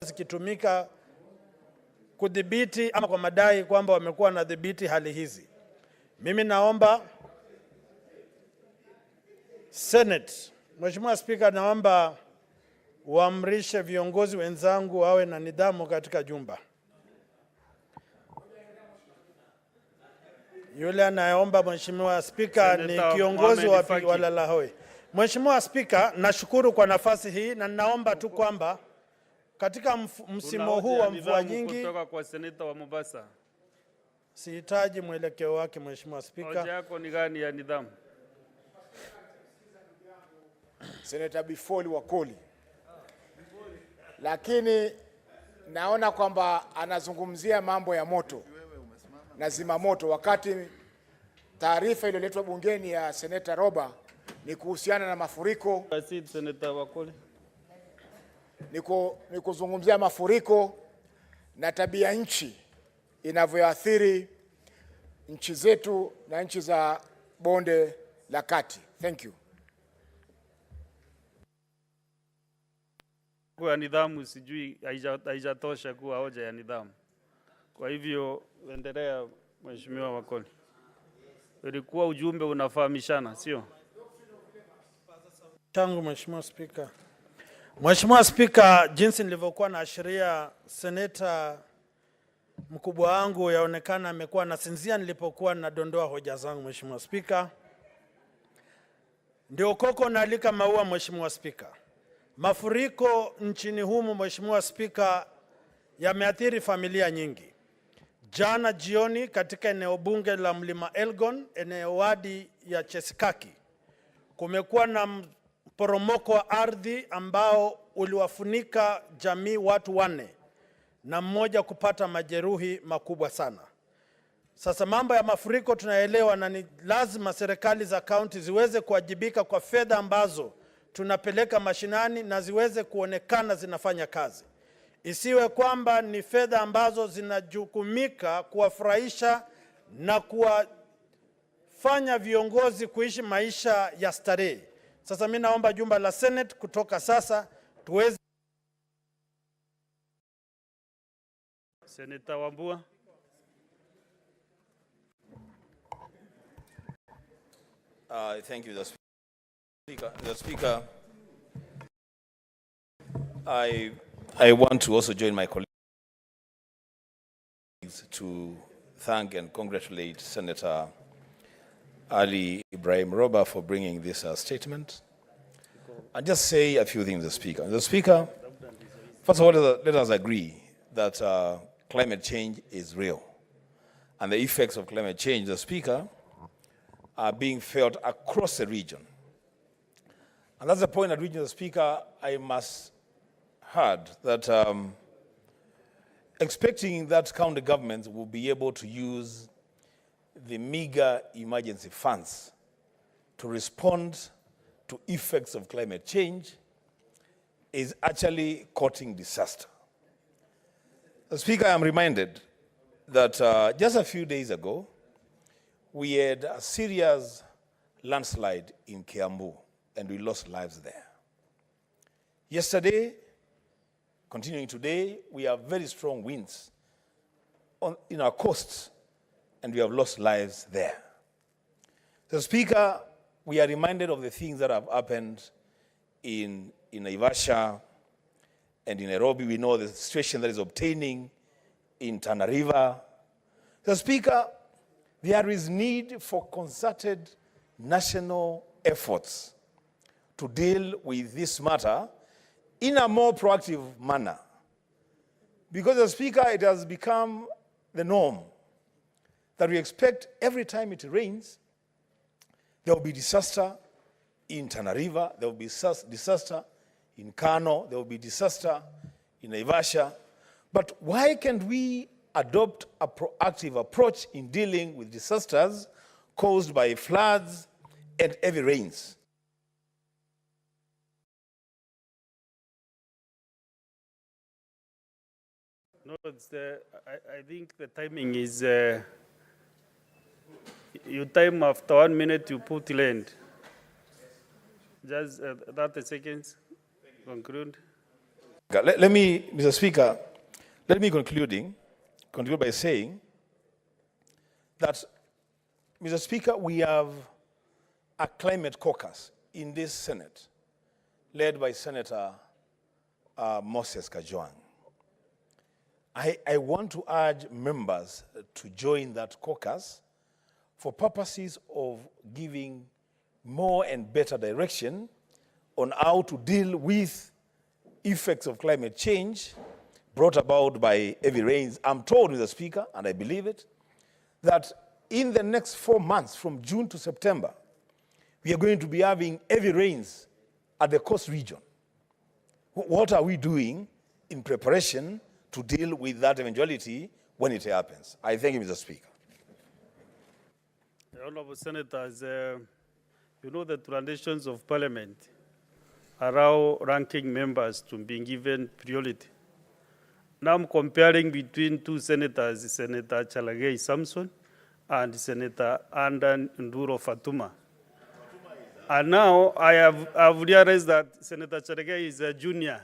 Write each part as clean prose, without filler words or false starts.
zikitumika kudhibiti ama kwa madai kwamba wamekuwa na dhibiti hali hizi. Mimi naomba Senate, Mheshimiwa Spika, naomba waamrishe viongozi wenzangu wawe na nidhamu katika jumba. Yule anayeomba Mheshimiwa Spika ni kiongozi wa walalahoi. Mheshimiwa Spika, nashukuru kwa nafasi hii na naomba tu kwamba katika msimu huu wa mvua nyingi kutoka kwa seneta wa Mombasa. Sihitaji mwelekeo wake Mheshimiwa Spika. Hoja yako ni gani ya nidhamu? Seneta Bifoli Wakoli. Lakini naona kwamba anazungumzia mambo ya moto na zimamoto, wakati taarifa iliyoletwa bungeni ya Seneta Roba ni kuhusiana na mafuriko. Seneta Wakoli. Ni kuzungumzia mafuriko na tabia nchi inavyoathiri nchi zetu na nchi za bonde la kati. Thank you. Kwa nidhamu sijui haijatosha kuwa hoja ya nidhamu. Kwa hivyo endelea Mheshimiwa Wakoli. Ilikuwa ujumbe unafahamishana, sio? Tangu Mheshimiwa Spika. Mheshimiwa Spika, jinsi nilivyokuwa naashiria, seneta mkubwa wangu yaonekana amekuwa nasinzia nilipokuwa nadondoa hoja zangu. Mheshimiwa Spika, ndio koko naalika maua. Mheshimiwa Spika, mafuriko nchini humu Mheshimiwa Spika yameathiri familia nyingi. Jana jioni katika eneo bunge la Mlima Elgon, eneo wadi ya Chesikaki, kumekuwa na poromoko wa ardhi ambao uliwafunika jamii watu 4 na mmoja kupata majeruhi makubwa sana. Sasa mambo ya mafuriko tunaelewa, na ni lazima serikali za kaunti ziweze kuwajibika kwa fedha ambazo tunapeleka mashinani na ziweze kuonekana zinafanya kazi. Isiwe kwamba ni fedha ambazo zinajukumika kuwafurahisha na kuwafanya viongozi kuishi maisha ya starehe. Sasa mimi naomba jumba la Senate kutoka sasa tuweze. Seneta Wambua. Thank you, the Speaker. I want to also join my colleagues to thank and congratulate Senator Ali Ibrahim Roba for bringing this statement. And just say a few things, the Speaker. The Speaker, first of all, let us agree that climate change is real. And the effects of climate change, the Speaker, are being felt across the region. And that's the point at which, the Speaker, I must heard that expecting that county governments will be able to use the meager emergency funds to respond to effects of climate change is actually courting disaster. The Speaker, I am reminded that just a few days ago, we had a serious landslide in Kiambu, and we lost lives there. Yesterday, continuing today, we have very strong winds in our coasts, and we have lost lives there. So, Speaker, we are reminded of the things that have happened in Naivasha and in Nairobi. We know the situation that is obtaining in Tana River. So, Speaker, there is need for concerted national efforts to deal with this matter in a more proactive manner. Because, the Speaker, it has become the norm that we expect every time it rains, there will be disaster in Tana River, there will be disaster in Kano, there will be disaster in Naivasha. But why can't we adopt a proactive approach in dealing with disasters caused by floods and heavy rains? No, I think the timing is, you time after 1 minute, you put land. Just 30 seconds, conclude. Let me, Mr. Speaker, let me conclude by saying that, Mr. Speaker, we have a climate caucus in this Senate led by Senator Moses Kajwang. I want to urge members to join that caucus for purposes of giving more and better direction on how to deal with effects of climate change brought about by heavy rains. I'm told, Mr. Speaker, and I believe it, that in the next 4 months, from June to September, we are going to be having heavy rains at the coast region. What are we doing in preparation to deal with that eventuality when it happens? I thank you, Mr. Speaker. Honorable Senators, you know the traditions of Parliament allow ranking members to be given priority. Now I'm comparing between two senators, Senator Chalagei Samson and Senator Andan Nduro Fatuma. And now I've realized that Senator Chalagei is a junior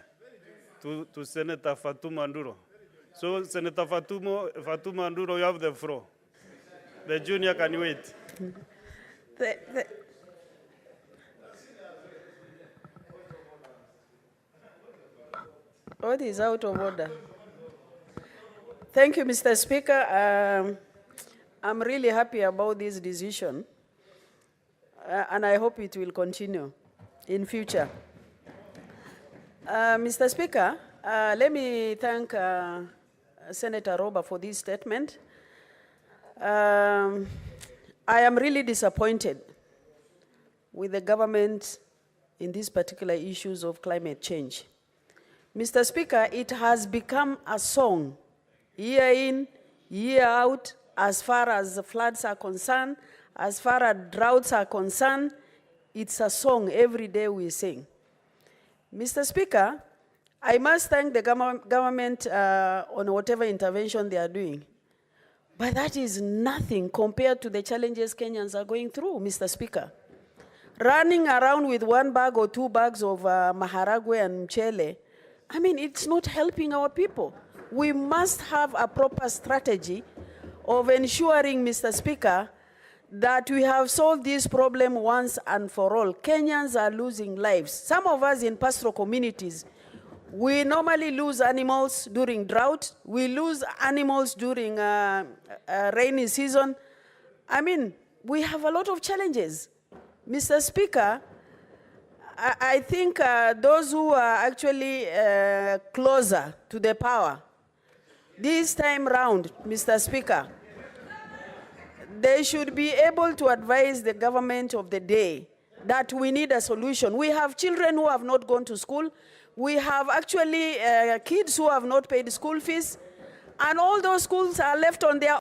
to Senator Fatuma Nduro. So Senator Fatuma Nduro, you have the floor. The junior can wait. What is out of order? Thank you, Mr. Speaker. I'm really happy about this decision, and I hope it will continue in future. Mr. Speaker, let me thank Senator Roba for this statement. I am really disappointed with the government in these particular issues of climate change. Mr. Speaker, it has become a song, year in, year out, as far as the floods are concerned, as far as droughts are concerned. It's a song every day we sing. Mr. Speaker, I must thank the government on whatever intervention they are doing. But that is nothing compared to the challenges Kenyans are going through, Mr. Speaker. Running around with 1 bag or 2 bags of maharagwe and mchele, I mean, it's not helping our people. We must have a proper strategy of ensuring, Mr. Speaker, that we have solved this problem once and for all. Kenyans are losing lives. Some of us in pastoral communities, we normally lose animals during drought. We lose animals during rainy season. I mean, we have a lot of challenges. Mr. Speaker, I think those who are actually closer to the power, this time round, Mr. Speaker, they should be able to advise the government of the day that we need a solution. We have children who have not gone to school. We have actually kids who have not paid school fees, and all those schools are left on their own.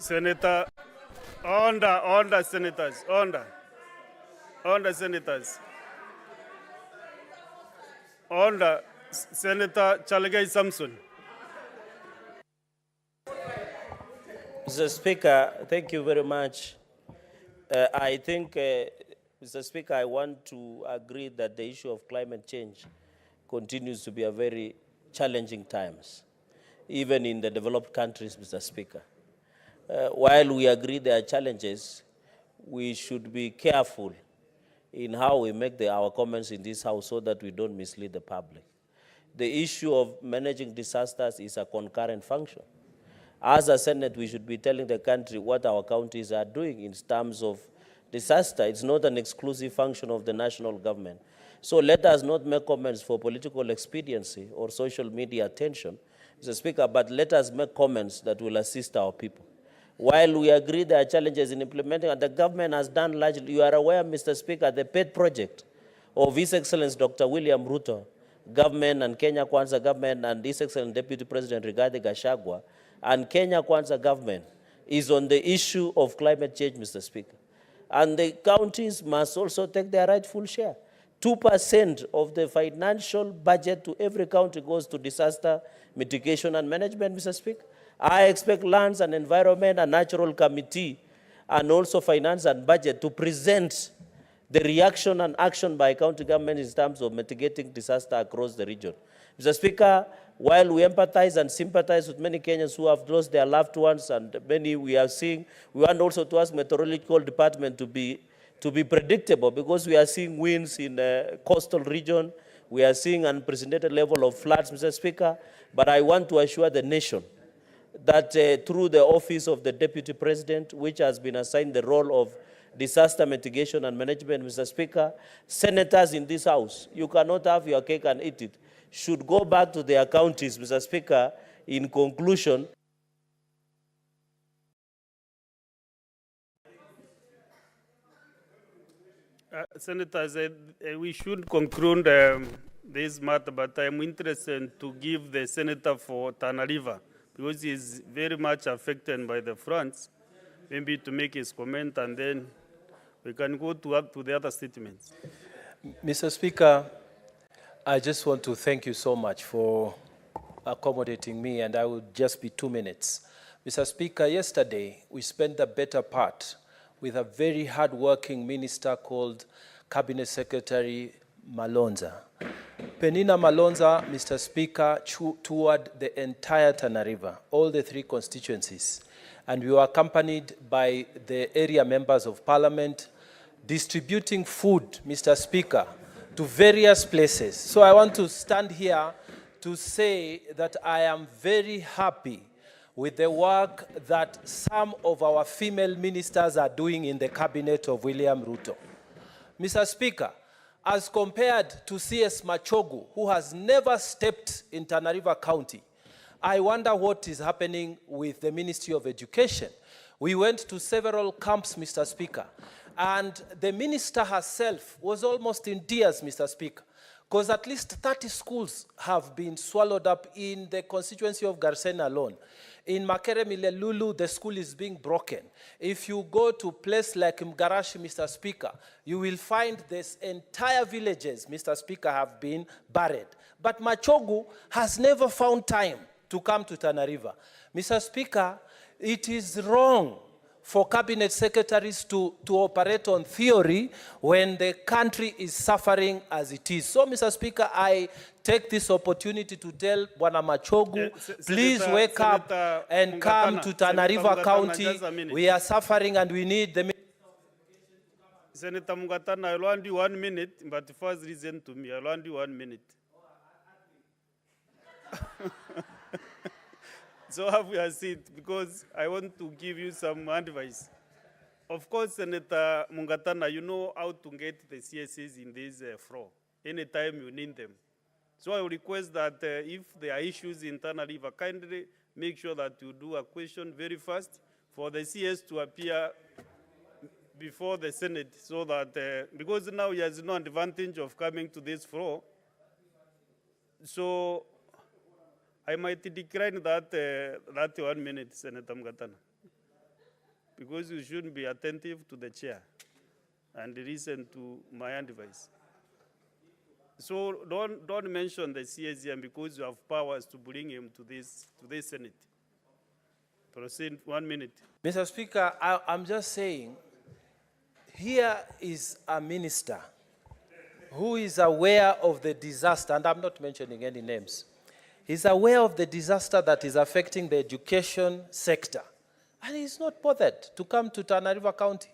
Senator, order, senators, order, senators. Order, Senator Chalagei Samson. Mr. Speaker, thank you very much. I think, Mr. Speaker, I want to agree that the issue of climate change continues to be a very challenging times, even in the developed countries, Mr. Speaker. While we agree there are challenges, we should be careful in how we make our comments in this House so that we don't mislead the public. The issue of managing disasters is a concurrent function. As a Senate, we should be telling the country what our counties are doing in terms of disaster. It's not an exclusive function of the national government. So let us not make comments for political expediency or social media attention, Mr. Speaker, but let us make comments that will assist our people. While we agree there are challenges in implementing, and the government has done largely, you are aware, Mr. Speaker, the PET project of His Excellency Dr. William Ruto, government and Kenya Kwanza government and His Excellency Deputy President Rigathi Gachagua, and Kenya Kwanza government is on the issue of climate change, Mr. Speaker. And the counties must also take their rightful share. 2% of the financial budget to every county goes to disaster mitigation and management, Mr. Speaker. I expect Lands and Environment and Natural Committee and also Finance and Budget to present the reaction and action by county government in terms of mitigating disaster across the region. Mr. Speaker, while we empathize and sympathize with many Kenyans who have lost their loved ones and many we are seeing, we want also to ask meteorological department to be predictable, because we are seeing winds in the coastal region, we are seeing unprecedented level of floods, Mr. Speaker. But I want to assure the nation that through the office of the Deputy President, which has been assigned the role of disaster mitigation and management, Mr. Speaker, senators in this House, you cannot have your cake and eat it, should go back to their counties, Mr. Speaker, in conclusion. Senators, we should conclude this matter, but I'm interested to give the senator for Tana River, because he is very much affected by the floods, maybe to make his comment, and then we can go to the other statements. Mr. Speaker, I just want to thank you so much for accommodating me, and I will just be 2 minutes. Mr. Speaker, yesterday we spent the better part with a very hard-working minister called Cabinet Secretary Malonza. Penina Malonza, Mr. Speaker, toured the entire Tana River, all the 3 constituencies, and we were accompanied by the area members of parliament, distributing food, Mr. Speaker, to various places. So I want to stand here to say that I am very happy with the work that some of our female ministers are doing in the cabinet of William Ruto. Mr. Speaker, as compared to CS Machogu, who has never stepped in Tana River County, I wonder what is happening with the Ministry of Education. We went to several camps, Mr. Speaker, and the minister herself was almost in tears, Mr. Speaker, because at least 30 schools have been swallowed up in the constituency of Garsen alone. In Makere Milelulu, the school is being broken. If you go to a place like Mgarashi, Mr. Speaker, you will find this entire villages, Mr. Speaker, have been buried. But Machogu has never found time to come to Tana River. Mr. Speaker, it is wrong for cabinet secretaries to operate on theory when the country is suffering as it is. So, Mr. Speaker, I take this opportunity to tell Bwana Machogu, please wake up and come to Tana River County. We are suffering and we need the... Senator Mungatana, I'll want you 1 minute, but first listen to me. I'll want you 1 minute. So have your seat, because I want to give you some advice. Of course, Senator Mungatana, you know how to get the CSs in this floor anytime you need them. So I will request that if there are issues in Tana River, kindly make sure that you do a question very fast for the CS to appear before the Senate, so that, because now he has no advantage of coming to this floor. So I might decline that 1 minute, Senator Mungatana, because you shouldn't be attentive to the chair and listen to my advice. So don't mention the CSM, because you have powers to bring him to this Senate. Proceed, 1 minute. Mr. Speaker, I'm just saying, here is a minister who is aware of the disaster, and I'm not mentioning any names. He's aware of the disaster that is affecting the education sector, and he's not bothered to come to Tana River County.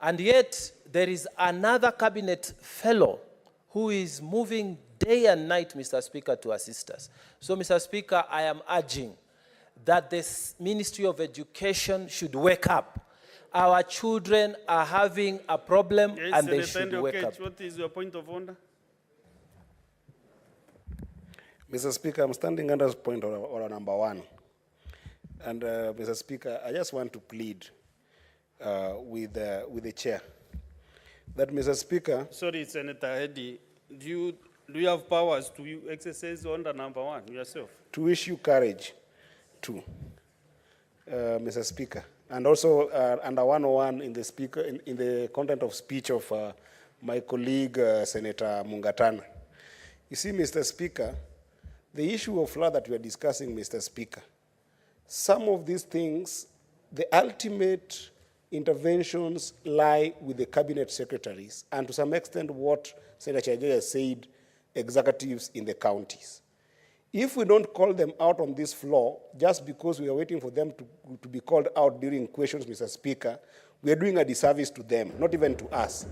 And yet, there is another cabinet fellow who is moving day and night, Mr. Speaker, to assist us. So, Mr. Speaker, I am urging that the Ministry of Education should wake up. Our children are having a problem, yes, and they Senator should wake up. What is your point of order? Mr. Speaker, I'm standing under point order number 1. And Mr. Speaker, I just want to plead with the chair that, Mr. Speaker. Sorry, Senator Hedy, do you have powers to exercise under number 1 yourself? To issue courage to, Mr. Speaker. And also under 101 in the speaker, in the content of speech of my colleague, Senator Mungatana. You see, Mr. Speaker, the issue of flood that we are discussing, Mr. Speaker, some of these things, the ultimate interventions lie with the cabinet secretaries, and to some extent what Senator Chege has said, executives in the counties. If we don't call them out on this floor, just because we are waiting for them to be called out during questions, Mr. Speaker, we are doing a disservice to them, not even to us.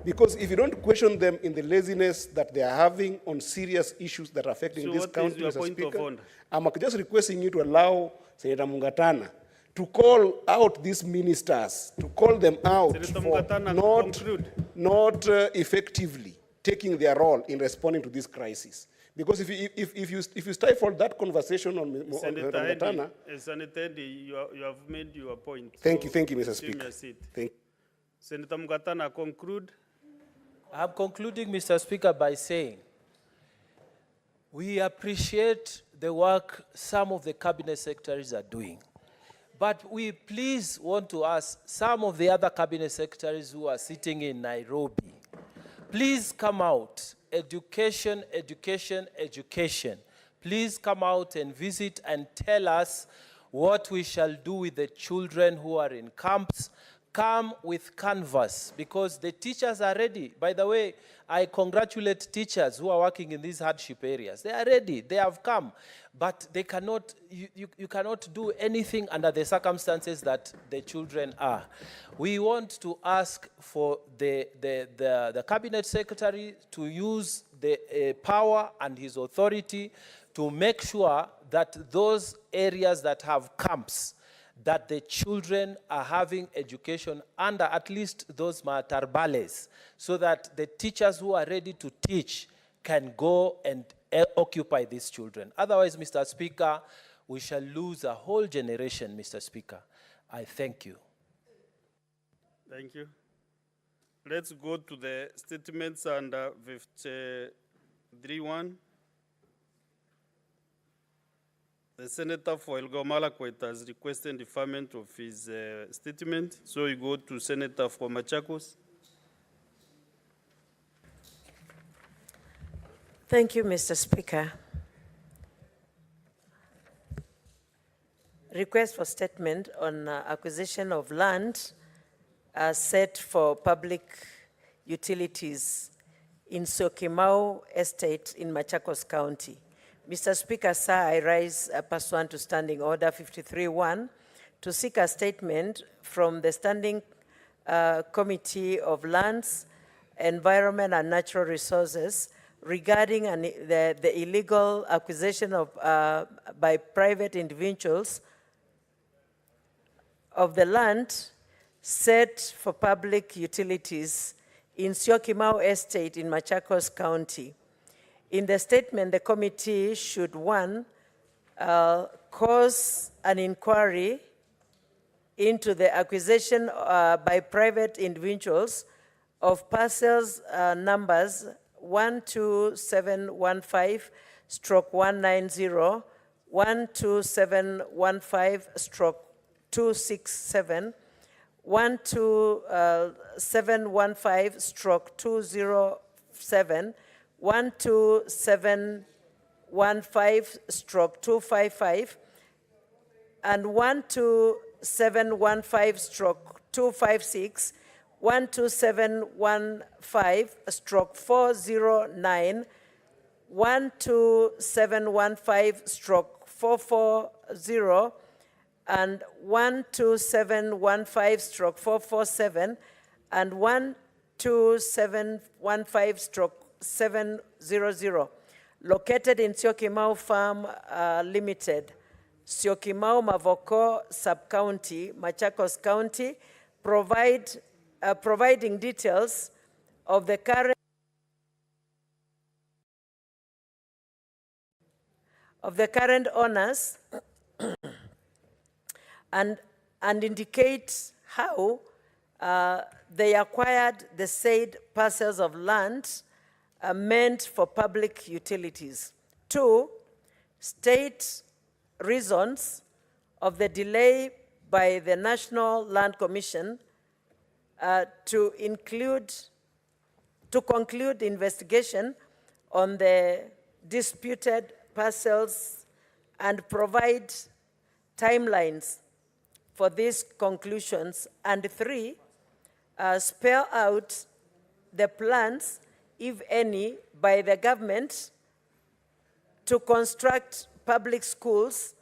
Because if you don't question them in the laziness that they are having on serious issues that are affecting this country, Mr. Speaker, I'm just requesting you to allow Senator Mungatana to call out these ministers, to call them out Senator for Mungatana, not effectively taking their role in responding to this crisis. Because if you stifle that conversation on Senator Mungatana, Senator Eddie, you have made your point. thank you, Mr. assume Speaker. your seat. Thank you. Senator Mungatana, conclude. I'm concluding, Mr. Speaker, by saying we appreciate the work some of the cabinet secretaries are doing. But we please want to ask some of the other cabinet secretaries who are sitting in Nairobi, please come out. Education, education, education. Please come out and visit and tell us what we shall do with the children who are in camps. Come with canvas, because the teachers are ready. By the way, I congratulate teachers who are working in these hardship areas. They are ready, they have come, but they cannot, you cannot do anything under the circumstances that the children are. We want to ask for the cabinet secretary to use the power and his authority to make sure that those areas that have camps, that the children are having education under at least those matarbales, so that the teachers who are ready to teach can go and occupy these children. Otherwise, Mr. Speaker, we shall lose a whole generation, Mr. Speaker. I thank you. Thank you. Let's go to the statements under 53.1. The Senator for Elgeyo Marakwet has requested deferment of his statement. So we go to Senator for Machakos. Thank you, Mr. Speaker. Request for statement on acquisition of land set for public utilities in Syokimau Estate in Machakos County. Mr. Speaker, sir, I rise pursuant to Standing Order 53.1 to seek a statement from the Standing Committee of Lands, Environment and Natural Resources regarding the illegal acquisition of, by private individuals of the land set for public utilities in Syokimau Estate in Machakos County. In the statement, the committee should, one, cause an inquiry into the acquisition by private individuals of parcels numbers 12715/190, 12715/267, 12715/207, 12715/255, and 12715/256, 12715/409, 12715/440, and 12715/447, and 12715/700, located in Syokimau Farm Limited, Syokimau Mavoko Sub-County, Machakos County, providing details of the current owners and indicate how they acquired the said parcels of land meant for public utilities. 2, state reasons of the delay by the National Land Commission to conclude investigation on the disputed parcels and provide timelines for these conclusions? And 3, spell out the plans, if any, by the government to construct public schools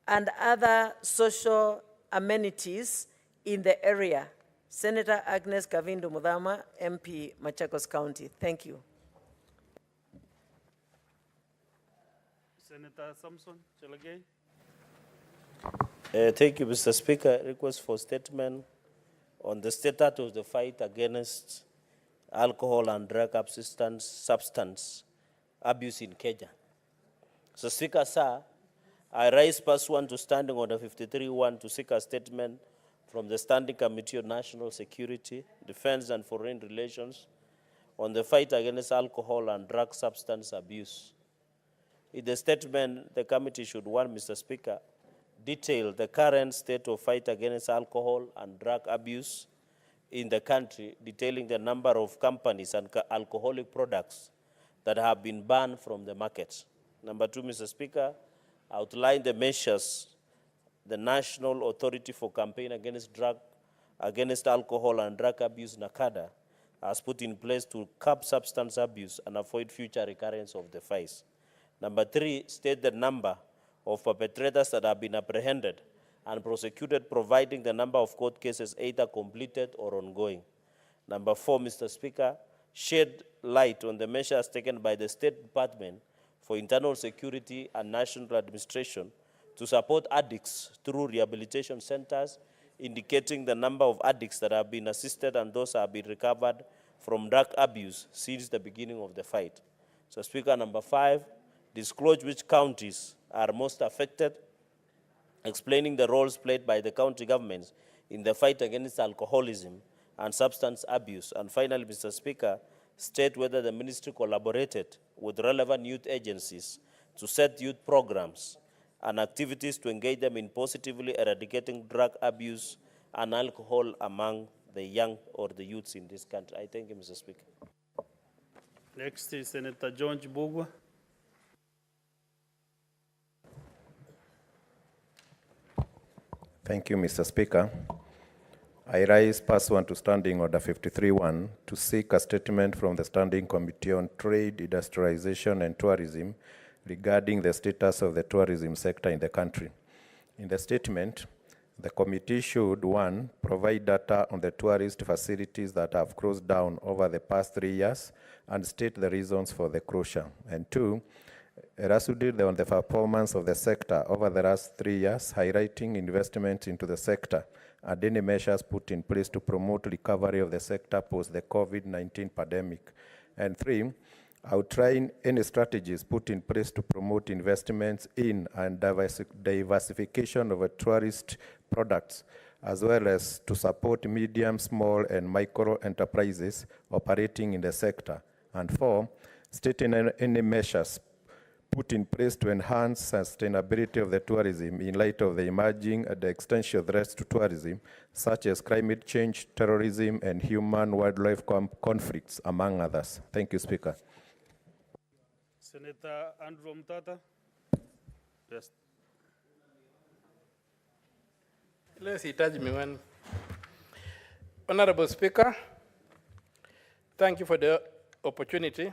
and other social amenities in the area. Senator Agnes Kavindu Mudhama, MP, Machakos County. Thank you. Senator Samson Chelagay. Thank you, Mr. Speaker. Request for statement on the status of the fight against alcohol and drug substance abuse in Kenya. So, Speaker, sir, I rise pursuant to Standing Order 53-1 to seek a statement from the Standing Committee on National Security, Defense and Foreign Relations on the fight against alcohol and drug substance abuse. In the statement, the committee should, one, Mr. Speaker, detail the current state of fight against alcohol and drug abuse in the country, detailing the number of companies and alcoholic products that have been banned from the market. Number 2, Mr. Speaker, outline the measures the National Authority for Campaign Against Alcohol and Drug Abuse, NACADA, has put in place to curb substance abuse and avoid future recurrence of the vice. Number 3, state the number of perpetrators that have been apprehended and prosecuted, providing the number of court cases either completed or ongoing. Number 4, Mr. Speaker, shed light on the measures taken by the State Department for Internal Security and National Administration to support addicts through rehabilitation centers, indicating the number of addicts that have been assisted and those have been recovered from drug abuse since the beginning of the fight. So, Speaker, number 5, disclose which counties are most affected, explaining the roles played by the county governments in the fight against alcoholism and substance abuse. And finally, Mr. Speaker, state whether the ministry collaborated with relevant youth agencies to set youth programs and activities to engage them in positively eradicating drug abuse and alcohol among the young or the youths in this country. I thank you, Mr. Speaker. Next is Senator George Bugwa. Thank you, Mr. Speaker. I rise pursuant to Standing Order 53-1 to seek a statement from the Standing Committee on Trade, Industrialization and Tourism regarding the status of the tourism sector in the country. In the statement, the committee should, 1, provide data on the tourist facilities that have closed down over the past 3 years and state the reasons for the closure, and 2, elucidate on the performance of the sector over the last 3 years, highlighting investment into the sector and any measures put in place to promote recovery of the sector post the COVID-19 pandemic. And 3, outline any strategies put in place to promote investments in and diversification of tourist products, as well as to support medium, small, and micro enterprises operating in the sector. And 4, stating any measures put in place to enhance sustainability of the tourism in light of the emerging and existential threats to tourism, such as climate change, terrorism, and human-wildlife conflicts, among others. Thank you, Speaker. Senator Andrew Mtata. Yes. Let's touch me one. Honorable Speaker, thank you for the opportunity.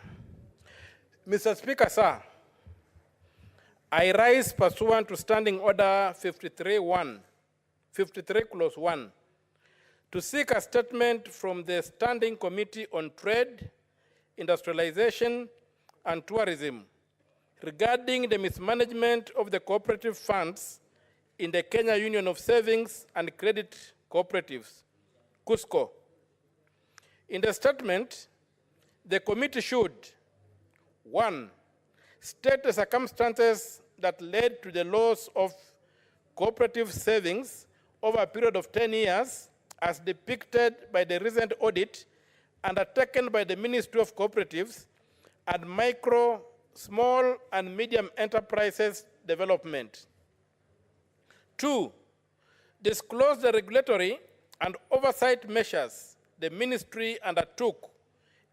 Mr. Speaker, sir, I rise pursuant to Standing Order 53-1, 53-1, to seek a statement from the Standing Committee on Trade, Industrialization, and Tourism regarding the mismanagement of the cooperative funds in the Kenya Union of Savings and Credit Cooperatives, KUSCO. In the statement, the committee should, 1, state the circumstances that led to the loss of cooperative savings over a period of 10 years as depicted by the recent audit undertaken by the Ministry of Cooperatives and Micro, Small, and Medium Enterprises Development. 2, disclose the regulatory and oversight measures the ministry undertook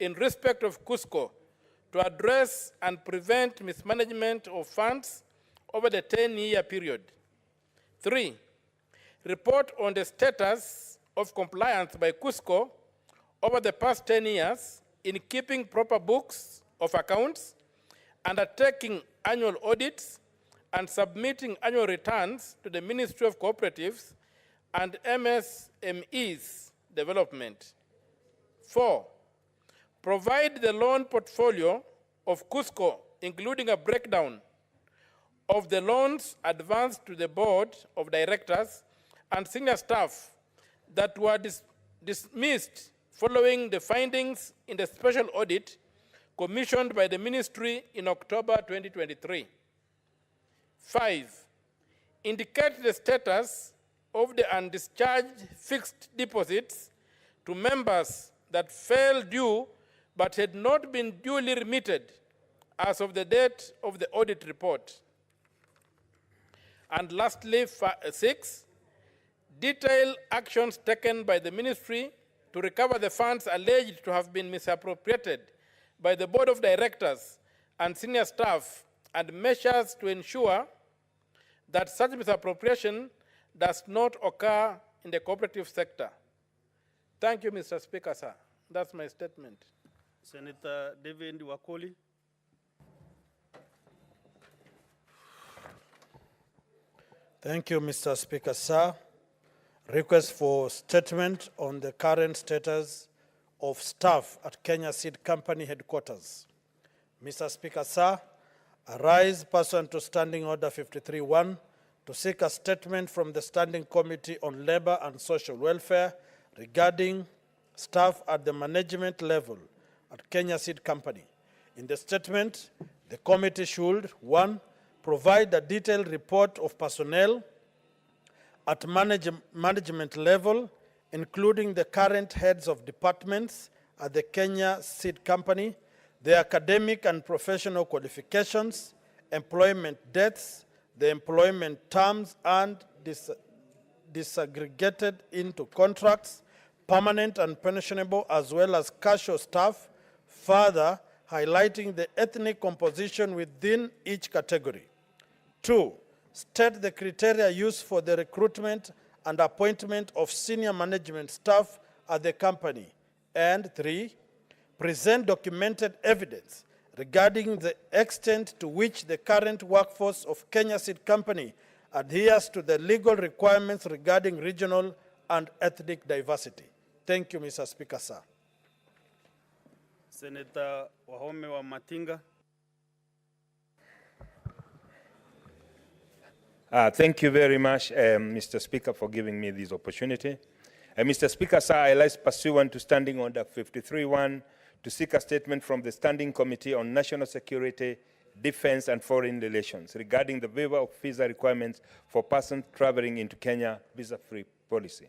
in respect of KUSCO to address and prevent mismanagement of funds over the 10-year period. 3, report on the status of compliance by Cusco over the past 10 years in keeping proper books of accounts, undertaking annual audits, and submitting annual returns to the Ministry of Cooperatives and MSMEs Development. 4, provide the loan portfolio of Cusco, including a breakdown of the loans advanced to the board of directors and senior staff that were dismissed following the findings in the special audit commissioned by the ministry in October 2023. 5, indicate the status of the undischarged fixed deposits to members that fell due but had not been duly remitted as of the date of the audit report. And lastly, 6, detail actions taken by the ministry to recover the funds alleged to have been misappropriated by the board of directors and senior staff, and measures to ensure that such misappropriation does not occur in the cooperative sector. Thank you, Mr. Speaker, sir. That's my statement. Senator David Wakoli. Thank you, Mr. Speaker, sir. Request for statement on the current status of staff at Kenya Seed Company headquarters. Mr. Speaker, sir, I rise pursuant to Standing Order 53-1 to seek a statement from the Standing Committee on Labor and Social Welfare regarding staff at the management level at Kenya Seed Company. In the statement, the committee should, 1, provide a detailed report of personnel at management level, including the current heads of departments at the Kenya Seed Company, their academic and professional qualifications, employment dates, the employment terms and disaggregated into contracts, permanent and pensionable, as well as casual staff, further highlighting the ethnic composition within each category. 2, state the criteria used for the recruitment and appointment of senior management staff at the company. And 3, present documented evidence regarding the extent to which the current workforce of Kenya Seed Company adheres to the legal requirements regarding regional and ethnic diversity. Thank you, Mr. Speaker, sir. Senator Wahome wa Matinga. Thank you very much, Mr. Speaker, for giving me this opportunity. Mr. Speaker, sir, I rise pursuant to Standing Order 53-1 to seek a statement from the Standing Committee on National Security, Defense and Foreign Relations regarding the waiver of visa requirements for persons traveling into Kenya visa-free policy.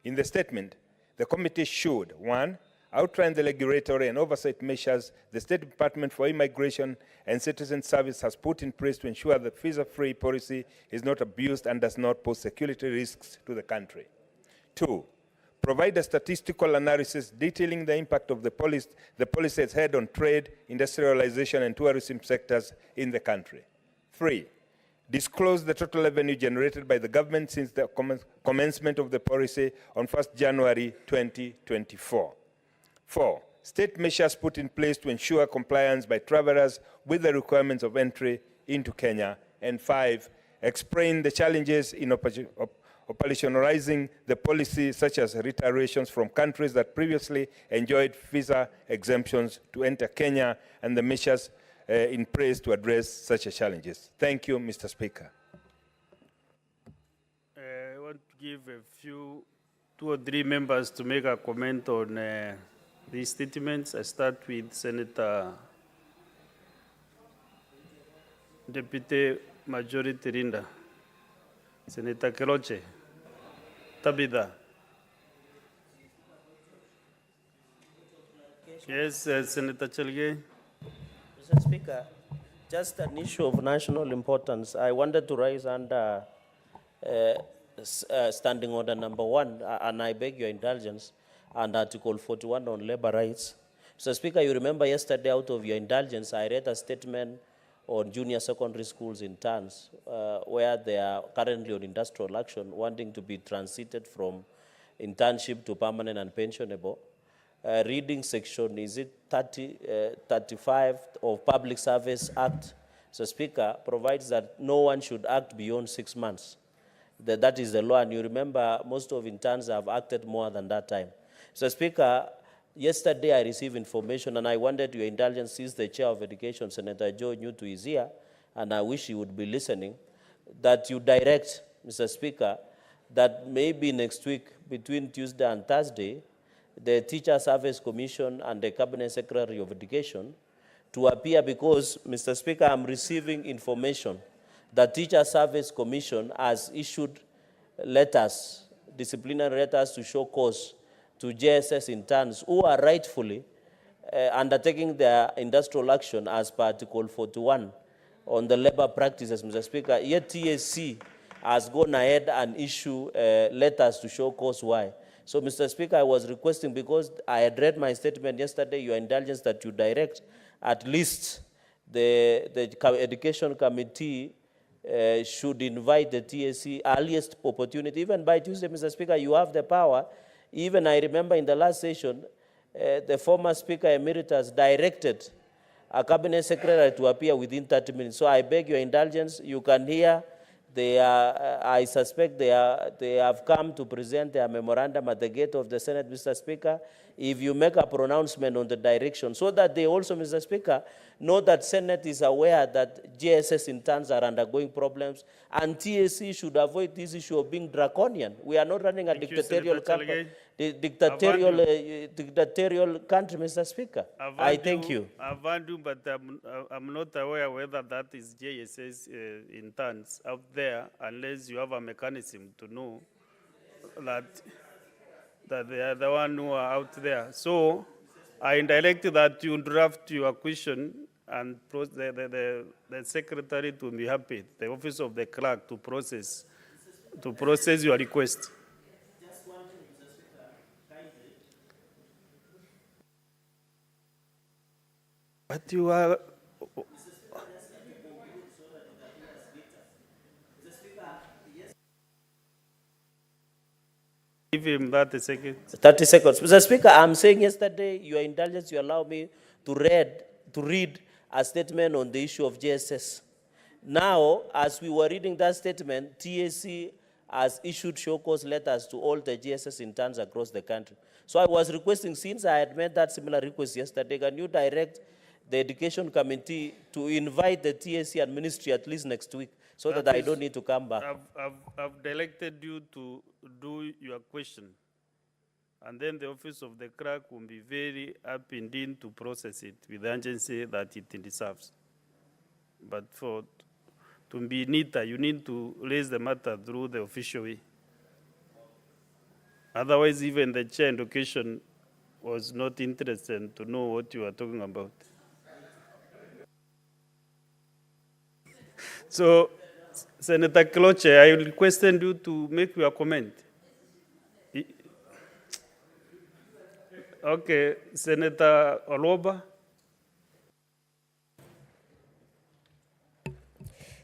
In the statement, the committee should, 1, outline the regulatory and oversight measures the State Department for Immigration and Citizen Service has put in place to ensure that visa-free policy is not abused and does not pose security risks to the country. 2, provide a statistical analysis detailing the impact of the policy has had on trade, industrialization, and tourism sectors in the country. 3, disclose the total revenue generated by the government since the commencement of the policy on 1st January 2024. 4, state measures put in place to ensure compliance by travelers with the requirements of entry into Kenya. And 5, explain the challenges in operationalizing the policy, such as reiterations from countries that previously enjoyed visa exemptions to enter Kenya and the measures in place to address such challenges. Thank you, Mr. Speaker. I want to give two or three members to make a comment on these statements. I start with Senator Deputy Majority Rinda, Senator Keroche, Tabitha. Yes, Senator Chelge. Mr. Speaker, just an issue of national importance. I wanted to raise under Standing Order number 1, and I beg your indulgence, and Article 41 on labor rights. Mr. Speaker, you remember yesterday, out of your indulgence, I read a statement on junior secondary schools in towns where they are currently on industrial action, wanting to be transited from internship to permanent and pensionable. Reading section, is it 35 of Public Service Act, Mr. Speaker, provides that no one should act beyond 6 months. That is the law, and you remember most of interns have acted more than that time. Mr. Speaker, yesterday I received information, and I wanted your indulgence, since the Chair of Education, Senator Joe Newt, is here, and I wish he would be listening, that you direct, Mr. Speaker, that maybe next week, between Tuesday and Thursday, the Teacher Service Commission and the Cabinet Secretary of Education to appear, because, Mr. Speaker, I'm receiving information that Teacher Service Commission has issued letters, disciplinary letters to show cause to JSS interns who are rightfully undertaking their industrial action as per Article 41 on the labor practices, Mr. Speaker. Yet TSC has gone ahead and issued letters to show cause why. So, Mr. Speaker, I was requesting, because I had read my statement yesterday, your indulgence, that you direct at least the Education Committee should invite the TSC earliest opportunity, even by Tuesday, Mr. Speaker. You have the power. Even I remember in the last session, the former Speaker Emeritus directed a Cabinet Secretary to appear within 30 minutes. So I beg your indulgence. You can hear. They are, I suspect they have come to present their memorandum at the gate of the Senate, Mr. Speaker. If you make a pronouncement on the direction, so that they also, Mr. Speaker, know that Senate is aware that JSS interns are undergoing problems, and TSC should avoid this issue of being draconian. We are not running a dictatorial country, dictatorial country, Mr. Speaker. I thank you. I've heard you, but I'm not aware whether that is JSS interns out there, unless you have a mechanism to know that they are the one who are out there. So I direct that you draft your question, and the secretary to be happy, the office of the clerk, to process your request. But you are. Give him 30 seconds. 30 seconds. Mr. Speaker, I'm saying yesterday, your indulgence, you allow me to read a statement on the issue of JSS. Now, as we were reading that statement, TSC has issued show cause letters to all the JSS interns across the country. So I was requesting, since I had made that similar request yesterday, can you direct the Education Committee to invite the TSC and Ministry at least next week, so that I don't need to come back? I've directed you to do your question, and then the office of the clerk will be very happy indeed to process it with the urgency that it deserves. But to be neater, you need to raise the matter through the official way. Otherwise, even the chair in education was not interested to know what you are talking about. So, Senator Kloche, I requested you to make your comment. Okay, Senator Oloba.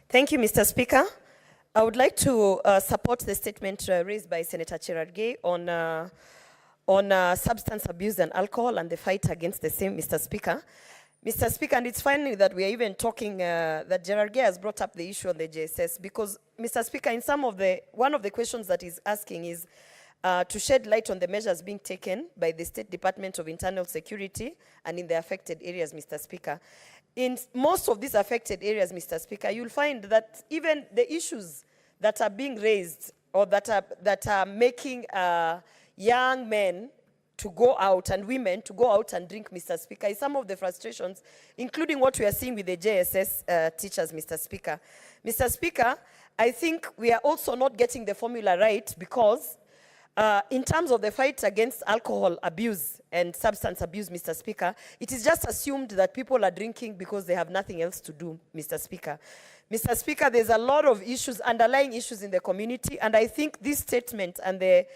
Thank you, Mr. Speaker. I would like to support the statement raised by Senator Cherargei on substance abuse and alcohol and the fight against the same, Mr. Speaker. Mr. Speaker, and it's funny that we are even talking, that Cherargei has brought up the issue on the JSS, because, Mr. Speaker, in one of the questions that he's asking is to shed light on the measures being taken by the State Department of Internal Security and in the affected areas, Mr. Speaker. In most of these affected areas, Mr. Speaker, you'll find that even the issues that are being raised or that are making young men to go out and women to go out and drink, Mr. Speaker, is some of the frustrations, including what we are seeing with the JSS teachers, Mr. Speaker. Mr. Speaker, I think we are also not getting the formula right, because in terms of the fight against alcohol abuse and substance abuse, Mr. Speaker, it is just assumed that people are drinking because they have nothing else to do, Mr. Speaker. Mr. Speaker, there's a lot of issues, underlying issues in the community, and I think this statement and the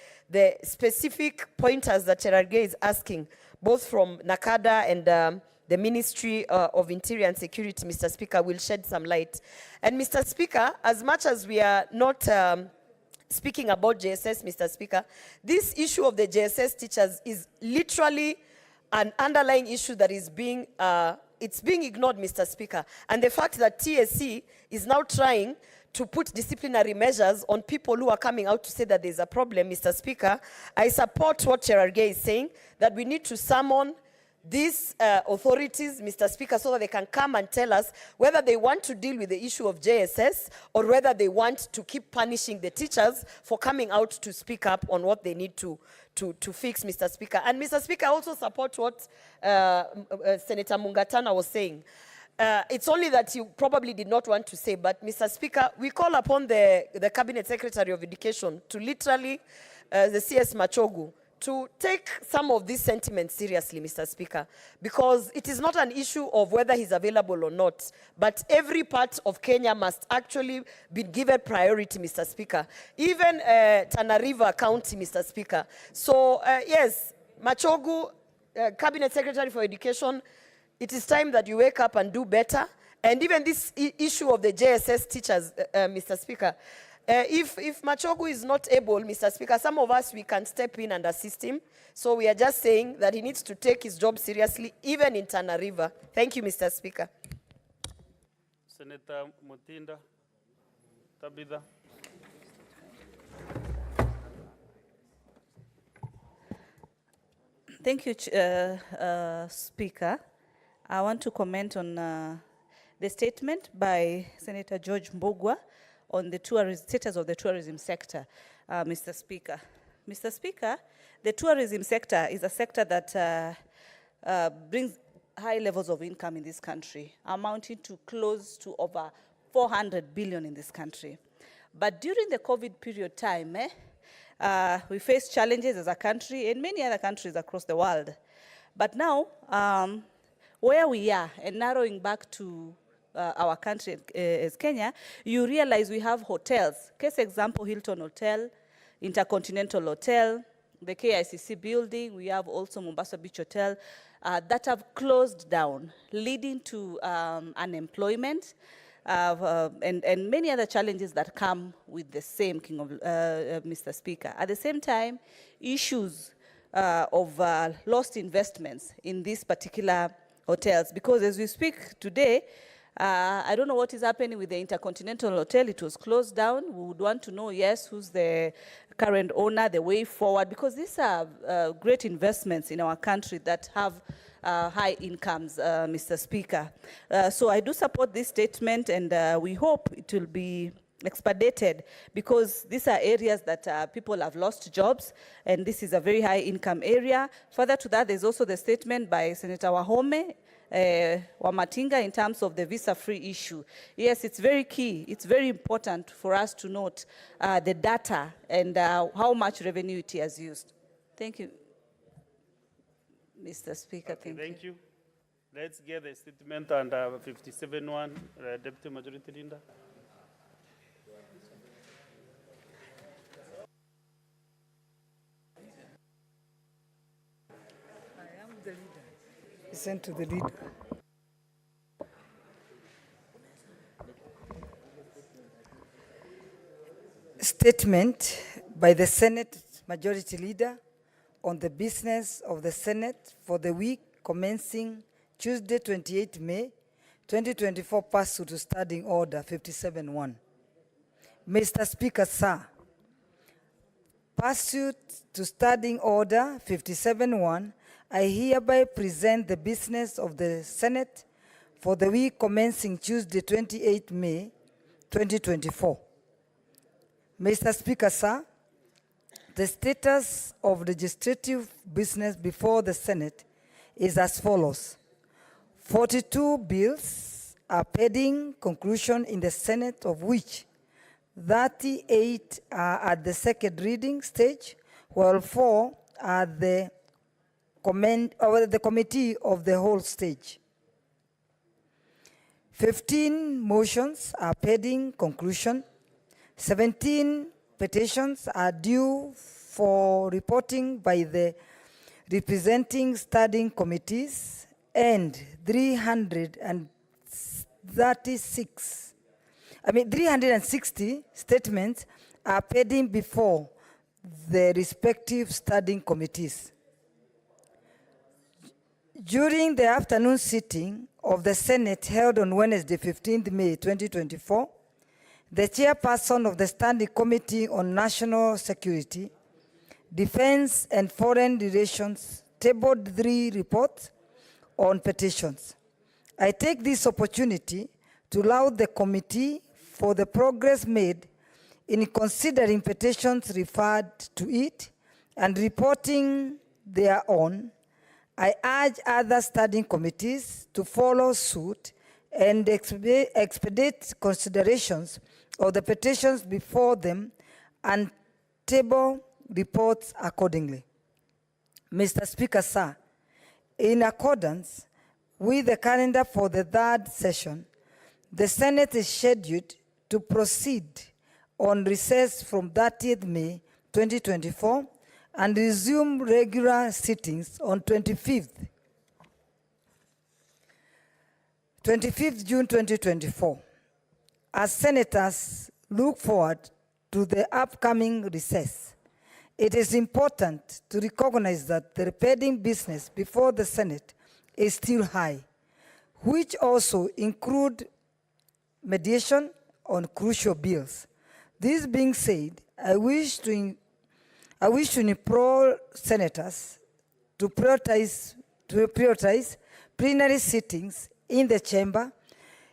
specific pointers that Cherargei is asking, both from NACADA the Ministry of Interior and Security, Mr. Speaker, will shed some light. And Mr. Speaker, as much as we are not speaking about JSS, Mr. Speaker, this issue of the JSS teachers is literally an underlying issue that is being ignored, Mr. Speaker. And the fact that TSC is now trying to put disciplinary measures on people who are coming out to say that there's a problem, Mr. Speaker, I support what Cherargei is saying, that we need to summon these authorities, Mr. Speaker, so that they can come and tell us whether they want to deal with the issue of JSS or whether they want to keep punishing the teachers for coming out to speak up on what they need to fix, Mr. Speaker. And Mr. Speaker, I also support what Senator Mungatana was saying. It's only that you probably did not want to say, but Mr. Speaker, we call upon the Cabinet Secretary of Education to literally, the CS Machogu, to take some of these sentiments seriously, Mr. Speaker, because it is not an issue of whether he's available or not, but every part of Kenya must actually be given priority, Mr. Speaker. Even Tana River County, Mr. Speaker. So, yes, Machogu, Cabinet Secretary for Education, it is time that you wake up and do better. And even this issue of the JSS teachers, Mr. Speaker, if Machogu is not able, Mr. Speaker, some of us, we can step in and assist him. So we are just saying that he needs to take his job seriously, even in Tana River. Thank you, Mr. Speaker. Senator Mutinda, Tabitha. Thank you, Speaker. I want to comment on the statement by Senator George Mbugua on the status of the tourism sector, Mr. Speaker. Mr. Speaker, the tourism sector is a sector that brings high levels of income in this country, amounting to close to over 400 billion in this country. But during the COVID period time, we faced challenges as a country and many other countries across the world. But now, where we are, and narrowing back to our country as Kenya, you realize we have hotels. Case example, Hilton Hotel, Intercontinental Hotel, the KICC building. We have also Mombasa Beach Hotel that have closed down, leading to unemployment and many other challenges that come with the same, Mr. Speaker. At the same time, issues of lost investments in these particular hotels, because as we speak today, I don't know what is happening with the Intercontinental Hotel. It was closed down. We would want to know, yes, who's the current owner, the way forward, because these are great investments in our country that have high incomes, Mr. Speaker. So I do support this statement, and we hope it will be expedited, because these are areas that people have lost jobs, and this is a very high income area. Further to that, there's also the statement by Senator Wahome, Wamatinga, in terms of the visa-free issue. Yes, it's very key. It's very important for us to note the data and how much revenue it has used. Thank you, Mr. Speaker. Okay, thank you. Let's get the statement under 57-1, Deputy Majority Leader. Listen to the leader. Statement by the Senate Majority Leader on the business of the Senate for the week commencing Tuesday, 28 May, 2024, pursuant to Standing Order 57-1. Mr. Speaker, sir, pursuant to Standing Order 57-1, I hereby present the business of the Senate for the week commencing Tuesday, 28 May, 2024. Mr. Speaker, sir, the status of legislative business before the Senate is as follows. 42 bills are pending conclusion in the Senate, of which 38 are at the second reading stage, while 4 are the committee of the whole stage. 15 motions are pending conclusion. 17 petitions are due for reporting by the representing standing committees, and 360 statements are pending before the respective standing committees. During the afternoon sitting of the Senate held on Wednesday, 15th May 2024, the chairperson of the Standing Committee on National Security, Defense and Foreign Relations tabled 3 reports on petitions. I take this opportunity to laud the committee for the progress made in considering petitions referred to it and reporting thereon. I urge other standing committees to follow suit and expedite considerations of the petitions before them and table reports accordingly. Mr. Speaker, sir, in accordance with the calendar for the 3rd session, the Senate is scheduled to proceed on recess from 30th May 2024 and resume regular sittings on 25th June 2024. As senators look forward to the upcoming recess, it is important to recognize that the pending business before the Senate is still high, which also include mediation on crucial bills. This being said, I wish to implore senators to prioritize plenary sittings in the chamber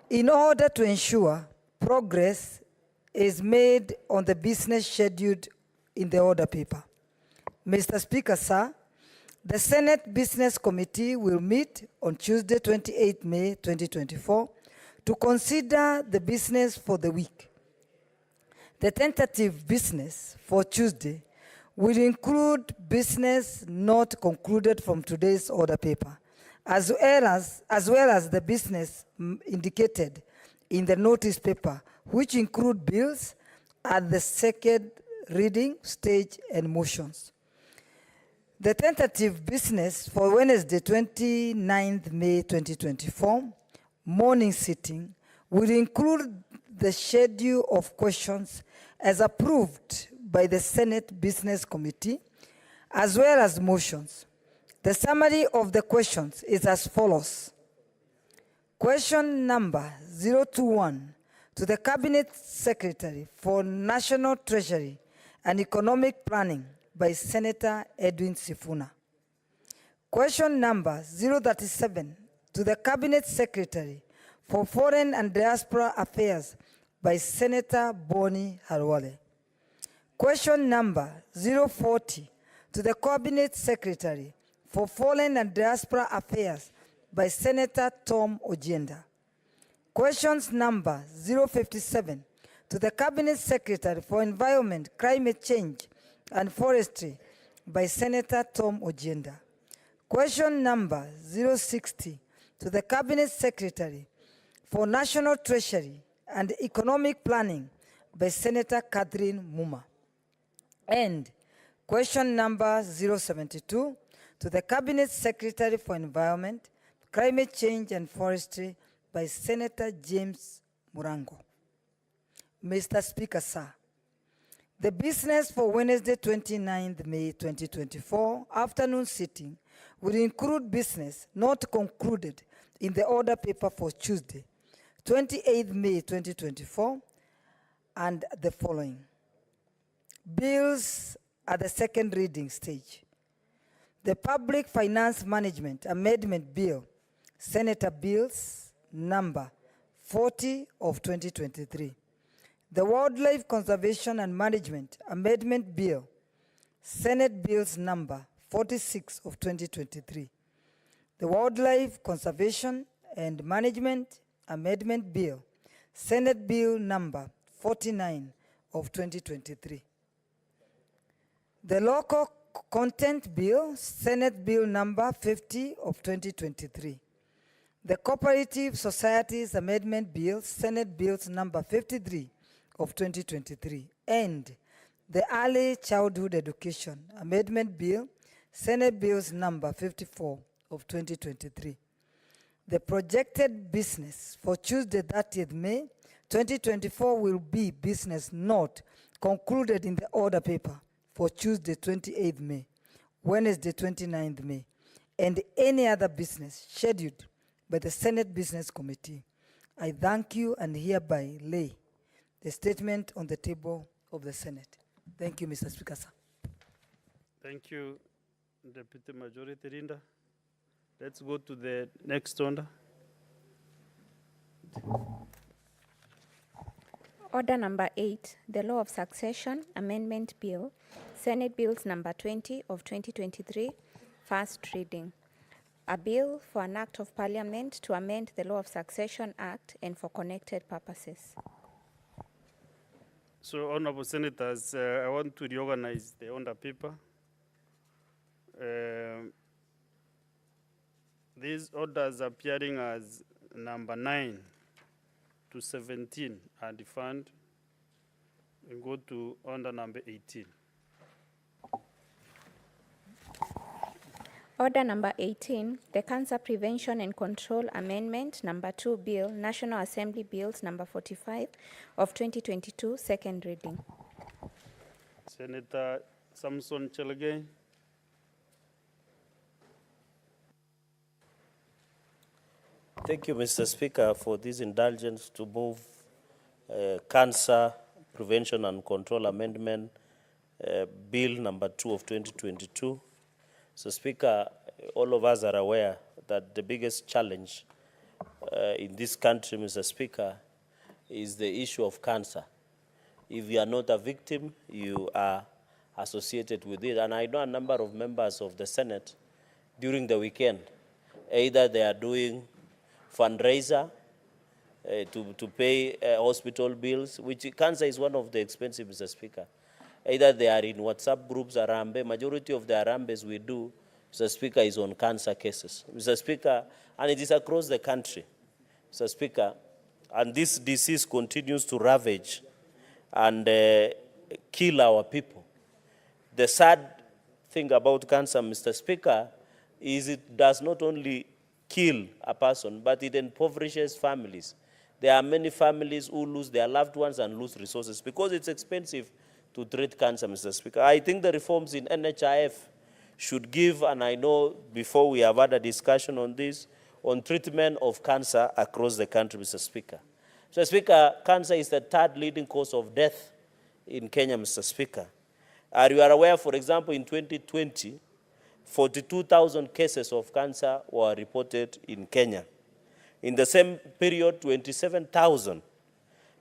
in order to ensure progress is made on the business scheduled in the order paper. Mr. Speaker, sir, the Senate Business Committee will meet on Tuesday, 28 May 2024 to consider the business for the week. The tentative business for Tuesday will include business not concluded from today's order paper, as well as the business indicated in the notice paper, which include bills at the second reading stage and motions. The tentative business for Wednesday, 29th May 2024, morning sitting will include the schedule of questions as approved by the Senate Business Committee, as well as motions. The summary of the questions is as follows. Question number 021 to the Cabinet Secretary for National Treasury and Economic Planning by Senator Edwin Sifuna. Question number 037 to the Cabinet Secretary for Foreign and Diaspora Affairs by Senator Boni Halwale. Question number 040 to the Cabinet Secretary for Foreign and Diaspora Affairs by Senator Tom Ojienda. Questions number 057 to the Cabinet Secretary for Environment, Climate Change and Forestry by Senator Tom Ojienda. Question number 060 to the Cabinet Secretary for National Treasury and Economic Planning by Senator Catherine Muma. And question number 072 to the Cabinet Secretary for Environment, Climate Change and Forestry by Senator James Murango. Mr. Speaker, sir, the business for Wednesday, 29th May 2024 afternoon sitting will include business not concluded in the order paper for Tuesday, 28th May 2024, and the following. Bills at the second reading stage. The Public Finance Management Amendment Bill, Senator Bills number 40 of 2023. The Wildlife Conservation and Management Amendment Bill, Senate Bills number 46 of 2023. The Wildlife Conservation and Management Amendment Bill, Senate Bill number 49 of 2023. The Local Content Bill, Senate Bill number 50 of 2023. The Cooperative Societies Amendment Bill, Senate Bills number 53 of 2023. And the Early Childhood Education Amendment Bill, Senate Bills number 54 of 2023. The projected business for Tuesday 30th May 2024 will be business not concluded in the order paper for Tuesday 28th May, Wednesday 29th May, and any other business scheduled by the Senate Business Committee. I thank you and hereby lay the statement on the table of the Senate. Thank you, Mr. Speaker, sir. Thank you, Deputy Majority Leader. Let's go to the next order. Order number 8, the Law of Succession Amendment Bill, Senate Bills number 20 of 2023, first reading. A bill for an act of parliament to amend the Law of Succession Act and for connected purposes. So, Honorable Senators, I want to reorganize the order paper. These orders appearing as number 9 to 17 are defunct. We go to order number 18. Order number 18, the Cancer Prevention and Control Amendment number 2 Bill, National Assembly Bills number 45 of 2022, second reading. Senator Samson Chelagay. Thank you, Mr. Speaker, for this indulgence to move Cancer Prevention and Control Amendment Bill number 2 of 2022. So, Speaker, all of us are aware that the biggest challenge in this country, Mr. Speaker, is the issue of cancer. If you are not a victim, you are associated with it. And I know a number of members of the Senate during the weekend, either they are doing fundraiser to pay hospital bills, which cancer is one of the expensive, Mr. Speaker. Either they are in WhatsApp groups, Arambe. Majority of the Arambes we do, Mr. Speaker, is on cancer cases. Mr. Speaker, and it is across the country, Mr. Speaker, and this disease continues to ravage and kill our people. The sad thing about cancer, Mr. Speaker, is it does not only kill a person, but it impoverishes families. There are many families who lose their loved ones and lose resources because it's expensive to treat cancer, Mr. Speaker. I think the reforms in NHIF should give, and I know before we have had a discussion on this, on treatment of cancer across the country, Mr. Speaker. Mr. Speaker, cancer is the third leading cause of death in Kenya, Mr. Speaker. You are aware, for example, in 2020, 42,000 cases of cancer were reported in Kenya. In the same period, 27,000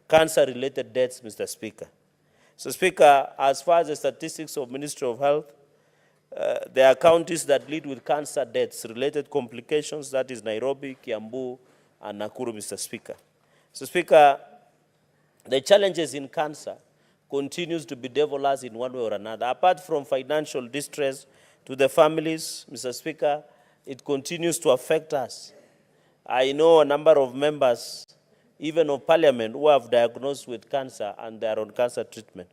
cancer-related deaths, Mr. Speaker. So, Speaker, as far as the statistics of Ministry of Health, there are counties that lead with cancer deaths-related complications, that is Nairobi, Kiambu, and Nakuru, Mr. Speaker. So, Speaker, the challenges in cancer continues to bedevil us in one way or another. Apart from financial distress to the families, Mr. Speaker, it continues to affect us. I know a number of members, even of Parliament, who have diagnosed with cancer and they are on cancer treatment.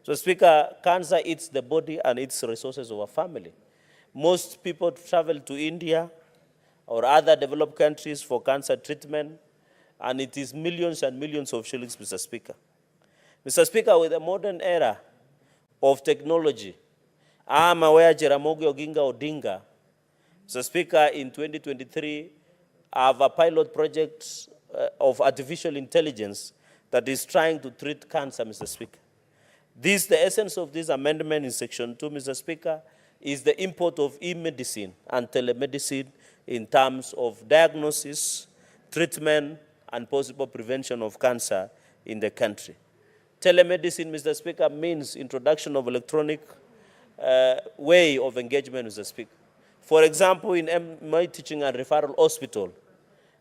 So, Speaker, cancer eats the body and its resources of a family. Most people travel to India or other developed countries for cancer treatment, and it is millions and millions of shillings, Mr. Speaker. Mr. Speaker, with the modern era of technology, I am aware Jaramogi Oginga Odinga, Mr. Speaker, in 2023, have a pilot project of artificial intelligence that is trying to treat cancer, Mr. Speaker. The essence of this amendment in Section 2, Mr. Speaker, is the import of e-medicine and telemedicine in terms of diagnosis, treatment, and possible prevention of cancer in the country. Telemedicine, Mr. Speaker, means introduction of electronic way of engagement, Mr. Speaker. For example, in my teaching and referral hospital,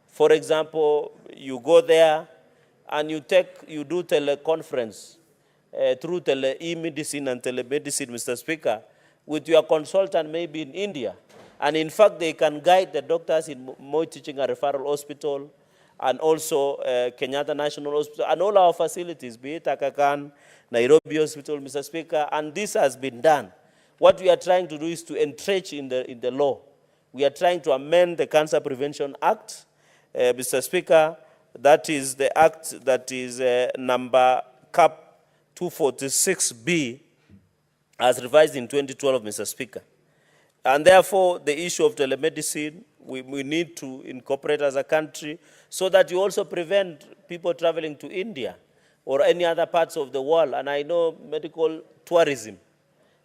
for example, you go there and you do teleconference through e-medicine and telemedicine, Mr. Speaker, with your consultant maybe in India. And in fact, they can guide the doctors in Moi Teaching and Referral Hospital and also Kenyatta National Hospital and all our facilities, be it Aga Khan, Nairobi Hospital, Mr. Speaker, and this has been done. What we are trying to do is to entrench in the law. We are trying to amend the Cancer Prevention Act Mr. Speaker, that is the act that is number CAP 246B as revised in 2012, Mr. Speaker. And therefore, the issue of telemedicine, we need to incorporate as a country so that you also prevent people traveling to India or any other parts of the world. And I know medical tourism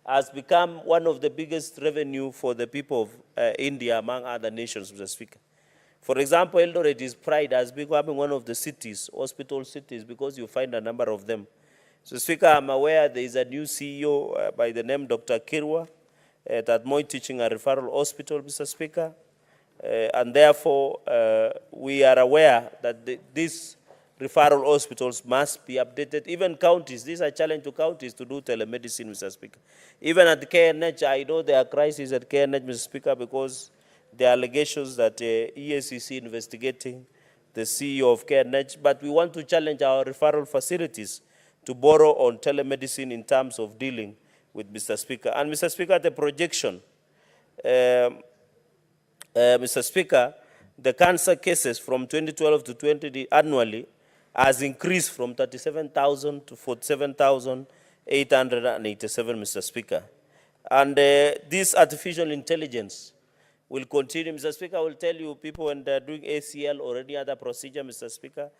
has become one of the biggest revenue for the people of India among other nations, Mr. Speaker. For example, Eldoret's pride has become one of the cities, hospital cities, because you find a number of them. So, Speaker, I'm aware there is a new CEO by the name Dr. Kirwa at Moi Teaching and Referral Hospital, Mr. Speaker. And therefore, we are aware that these referral hospitals must be updated. Even counties, this is a challenge to counties to do telemedicine, Mr. Speaker. Even at KNH, I know there are crises at KNH, Mr. Speaker, because the allegations that EACC investigating the CEO of KNH, but we want to challenge our referral facilities to borrow on telemedicine in terms of dealing with Mr. Speaker. And Mr. Speaker, the projection, Mr. Speaker, the cancer cases from 2012 to 2020 annually has increased from 37,000 to 47,887, Mr. Speaker. And this artificial intelligence will continue. Mr. Speaker, I will tell you, people when they're doing ACL or any other procedure, Mr. Speaker,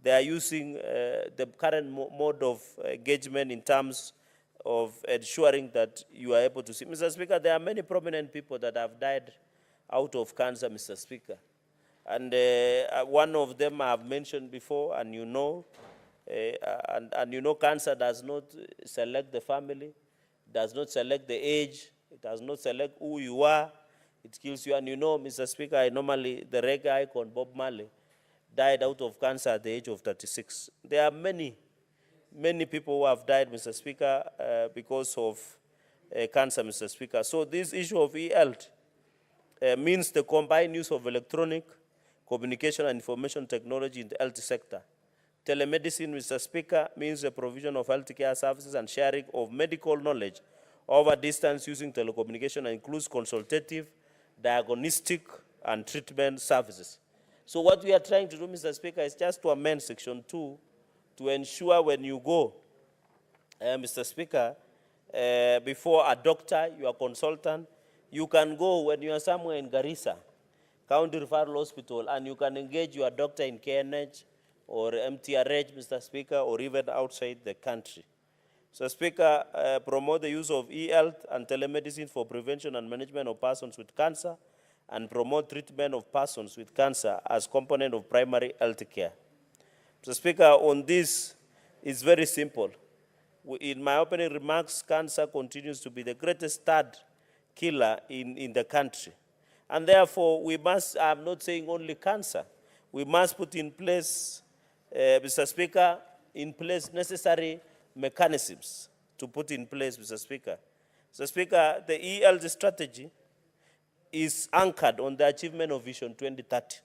they are using the current mode of engagement in terms of ensuring that you are able to see. Mr. Speaker, there are many prominent people that have died out of cancer, Mr. Speaker. And one of them I have mentioned before, and you know, and you know cancer does not select the family, does not select the age, it does not select who you are, it kills you. And you know, Mr. Speaker, normally the reggae icon, Bob Marley, died out of cancer at the age of 36. There are many people who have died, Mr. Speaker, because of cancer, Mr. Speaker. So this issue of e-health means the combined use of electronic communication and information technology in the health sector. Telemedicine, Mr. Speaker, means the provision of healthcare services and sharing of medical knowledge over distance using telecommunication and includes consultative, diagnostic, and treatment services. So what we are trying to do, Mr. Speaker, is just to amend Section 2 to ensure when you go, Mr. Speaker, before a doctor, your consultant, you can go when you are somewhere in Garissa, County Referral Hospital, and you can engage your doctor in KNH or MTRH, Mr. Speaker, or even outside the country. So, Speaker, promote the use of e-health and telemedicine for prevention and management of persons with cancer, and promote treatment of persons with cancer as component of primary health care. Mr. Speaker, on this, it's very simple. In my opening remarks, cancer continues to be the greatest third killer in the country. And therefore, we must, I'm not saying only cancer, we must put in place, Mr. Speaker, in place necessary mechanisms to put in place, Mr. Speaker. Mr. Speaker, the e-health strategy is anchored on the achievement of Vision 2030,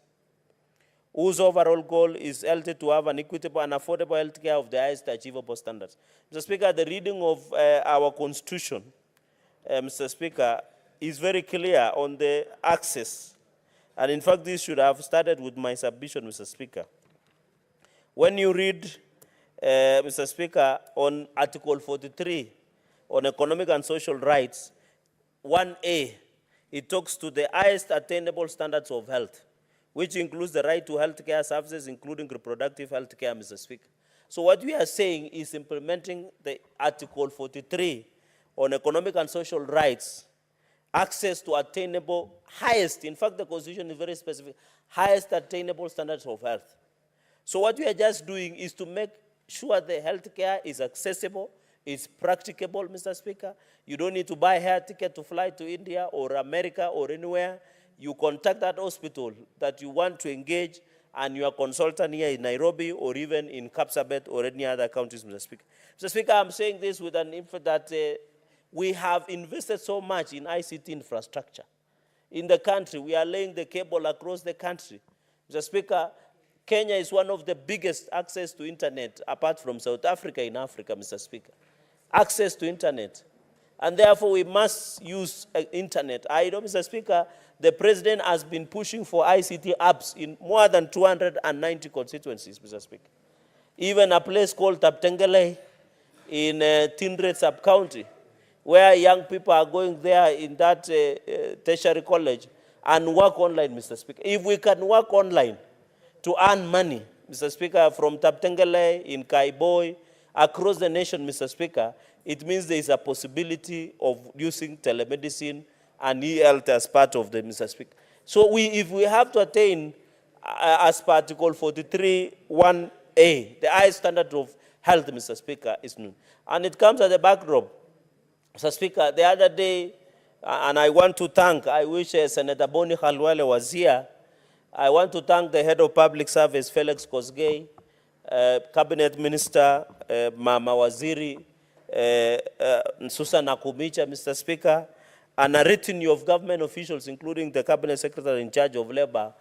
whose overall goal is health to have an equitable and affordable health care of the highest achievable standards. Mr. Speaker, the reading of our Constitution, Mr. Speaker, is very clear on the access. And in fact, this should have started with my submission, Mr. Speaker. When you read, Mr. Speaker, on Article 43 on economic and social rights, 1A, it talks to the highest attainable standards of health, which includes the right to health care services, including reproductive health care, Mr. Speaker. So what we are saying is implementing the Article 43 on economic and social rights, access to attainable highest, in fact the Constitution is very specific, highest attainable standards of health. So what we are just doing is to make sure the health care is accessible, it's practicable, Mr. Speaker. You don't need to buy a air ticket to fly to India or America or anywhere. You contact that hospital that you want to engage and your consultant here in Nairobi or even in Kapsabet or any other counties, Mr. Speaker. Mr. Speaker, I'm saying this with an emphasis that we have invested so much in ICT infrastructure. In the country, we are laying the cable across the country. Mr. Speaker, Kenya is one of the biggest access to internet, apart from South Africa in Africa, Mr. Speaker. Access to internet. And therefore, we must use internet. I know, Mr. Speaker, the president has been pushing for ICT apps in more than 290 constituencies, Mr. Speaker. Even a place called Taptengele in Tindred sub-county, where young people are going there in that tertiary college and work online, Mr. Speaker. If we can work online to earn money, Mr. Speaker, from Taptengele, in Kaiboi, across the nation, Mr. Speaker, it means there is a possibility of using telemedicine and e-health as part of the, Mr. Speaker. So if we have to attain, as per Article 43(1)(a), the highest standard of health, Mr. Speaker, is new. And it comes as a backdrop. Mr. Speaker, the other day, and I want to thank, I wish Senator Boni Khalwale was here. I want to thank the head of public service, Felix Kosgei, Cabinet Minister, Mama Waziri, Susan Akumicha, Mr. Speaker, and a retinue of government officials, including the Cabinet Secretary in charge of Labor,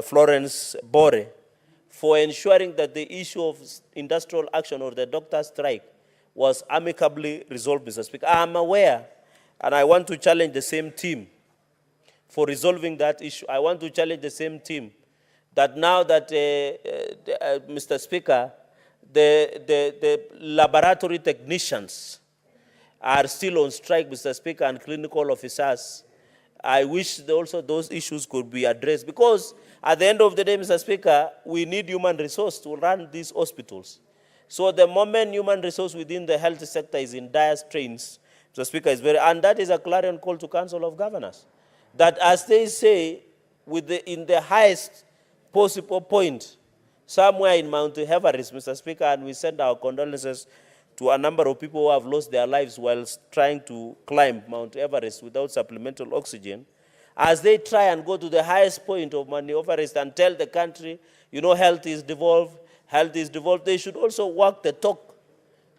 Florence Bore, for ensuring that the issue of industrial action or the doctor strike was amicably resolved, Mr. Speaker. I am aware, and I want to challenge the same team for resolving that issue. I want to challenge the same team that now that, Mr. Speaker, the laboratory technicians are still on strike, Mr. Speaker, and clinical officers. I wish also those issues could be addressed, because at the end of the day, Mr. Speaker, we need human resource to run these hospitals. So the moment human resource within the health sector is in dire strains, Mr. Speaker, and that is a clarion call to Council of Governors, that as they say, in the highest possible point, somewhere in Mount Everest, Mr. Speaker, and we send our condolences to a number of people who have lost their lives while trying to climb Mount Everest without supplemental oxygen. As they try and go to the highest point of Mount Everest and tell the country, you know, health is devolved, they should also walk the talk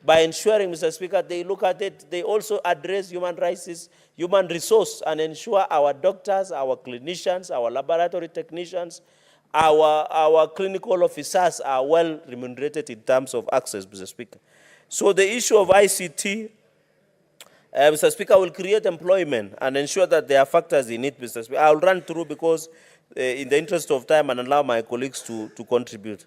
by ensuring, Mr. Speaker, they look at it, they also address human rights, human resource, and ensure our doctors, our clinicians, our laboratory technicians, our clinical officers are well remunerated in terms of access, Mr. Speaker. So the issue of ICT, Mr. Speaker, will create employment and ensure that there are factors in it, Mr. Speaker. I'll run through because in the interest of time and allow my colleagues to contribute.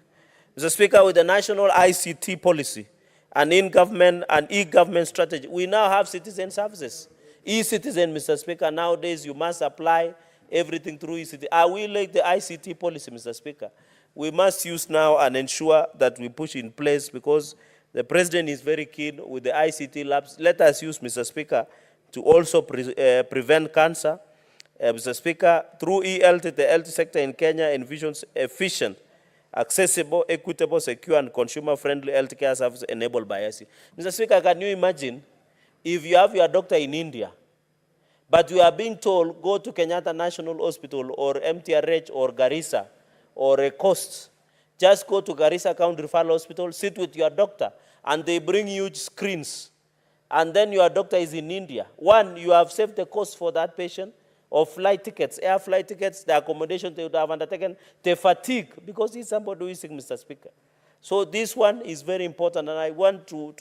Mr. Speaker, with the national ICT policy and in-government and e-government strategy, we now have citizen services. E-citizen, Mr. Speaker, nowadays you must apply everything through e-citizen. Are we like the ICT policy, Mr. Speaker? We must use now and ensure that we push in place, because the President is very keen with the ICT labs. Let us use, Mr. Speaker, to also prevent cancer. Mr. Speaker, through e-health, the health sector in Kenya envisions efficient, accessible, equitable, secure, and consumer-friendly healthcare services enabled by ICT. Mr. Speaker, can you imagine if you have your doctor in India, but you are being told, go to Kenyatta National Hospital or MTRH or Garissa or a Coast. Just go to Garissa County Referral Hospital, sit with your doctor, and they bring huge screens. And then your doctor is in India. One, you have saved the cost for that patient of flight tickets, air flight tickets, the accommodation they would have undertaken, the fatigue, because he's somebody who is sick, Mr. Speaker. So this one is very important, and I want to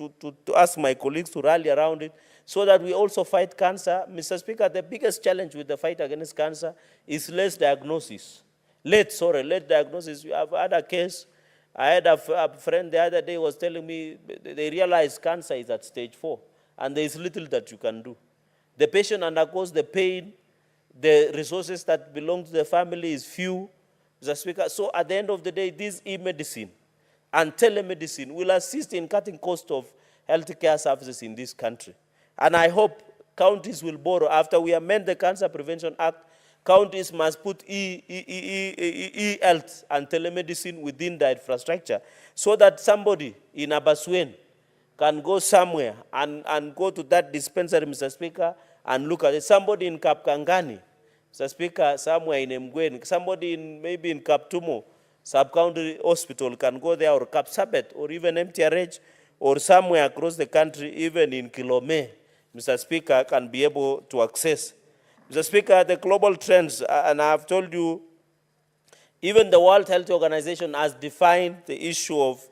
ask my colleagues to rally around it so that we also fight cancer. Mr. Speaker, the biggest challenge with the fight against cancer is late diagnosis. Late diagnosis. You have had a case. I had a friend the other day was telling me they realized cancer is at stage 4, and there is little that you can do. The patient undergoes the pain. The resources that belong to the family is few, Mr. Speaker. So at the end of the day, this e-medicine and telemedicine will assist in cutting cost of healthcare services in this country. And I hope counties will borrow. After we amend the Cancer Prevention Act, counties must put e-health and telemedicine within the infrastructure so that somebody in Abaswen can go somewhere and go to that dispensary, Mr. Speaker, and look at it. Somebody in Kapkangani, Mr. Speaker, somewhere in Mgwen, somebody maybe in Kaptumo, sub-county hospital can go there, or Kapsabet, or even MTRH, or somewhere across the country, even in Kilome, Mr. Speaker, can be able to access. Mr. Speaker, the global trends, and I have told you, even the World Health Organization has defined the issue of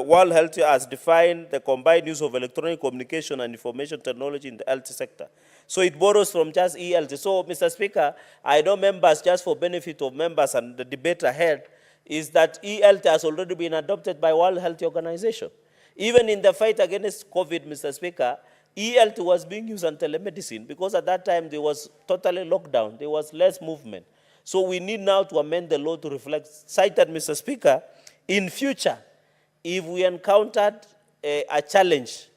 World Health has defined the combined use of electronic communication and information technology in the health sector. So it borrows from just e-health. So, Mr. Speaker, I know members, just for benefit of members and the debate ahead, is that e-health has already been adopted by World Health Organization. Even in the fight against COVID, Mr. Speaker, e-health was being used on telemedicine because at that time there was totally lockdown. There was less movement. So we need now to amend the law to reflect, cited Mr. Speaker, in future, if we encountered a challenge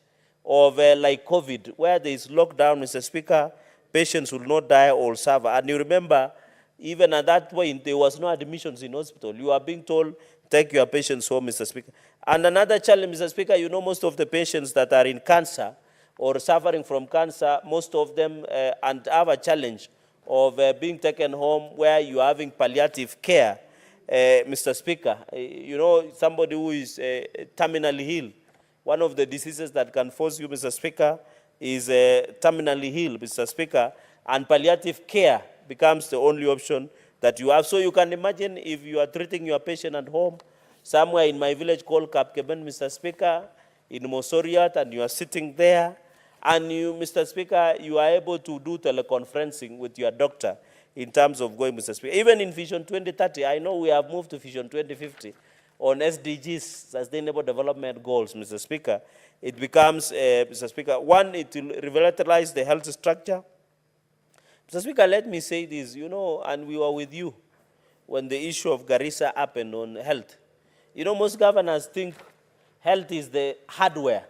of like COVID, where there is lockdown, Mr. Speaker, patients will not die or suffer. And you remember, even at that point, there was no admissions in hospital. You are being told, take your patients home, Mr. Speaker. And another challenge, Mr. Speaker, you know most of the patients that are in cancer or suffering from cancer, most of them and have a challenge of being taken home where you are having palliative care. Mr. Speaker, you know, somebody who is terminally ill, one of the diseases that can force you, Mr. Speaker, is terminally ill, Mr. Speaker, and palliative care becomes the only option that you have. So you can imagine if you are treating your patient at home, somewhere in my village called Kapkeben, Mr. Speaker, in Mosoriat, and you are sitting there, and you, Mr. Speaker, you are able to do teleconferencing with your doctor in terms of going, Mr. Speaker. Even in Vision 2030, I know we have moved to Vision 2050 on SDGs, Sustainable Development Goals, Mr. Speaker. It becomes, Mr. Speaker, one, it will revitalize the health structure. Mr. Speaker, let me say this, you know, and we were with you when the issue of Garissa happened on health. You know, most governors think health is the hardware.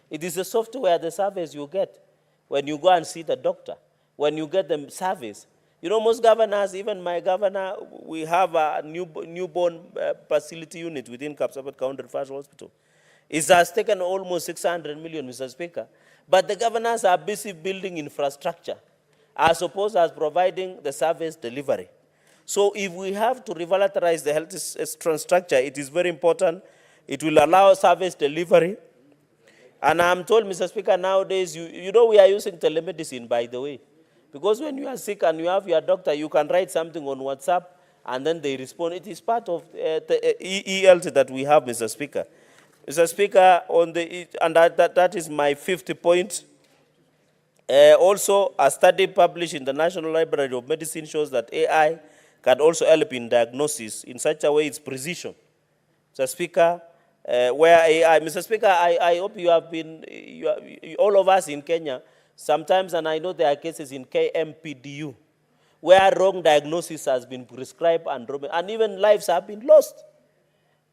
It is the software, the service you get when you go and see the doctor, when you get the service. You know, most governors, even my governor, we have a newborn facility unit within Kapsabet County Referral Hospital. It has taken almost 600 million, Mr. Speaker. But the governors are busy building infrastructure as opposed as providing the service delivery. So if we have to revitalize the health structure, it is very important. It will allow service delivery. And I'm told, Mr. Speaker, nowadays, you know we are using telemedicine, by the way. Because when you are sick and you have your doctor, you can write something on WhatsApp and then they respond. It is part of the e-health that we have, Mr. Speaker. Mr. Speaker, and that is my 50th point. Also, a study published in the National Library of Medicine shows that AI can also help in diagnosis in such a way it's precision. Mr. Speaker, where AI, Mr. Speaker, I hope you have been, all of us in Kenya, sometimes, and I know there are cases in KMPDU, where wrong diagnosis has been prescribed and even lives have been lost.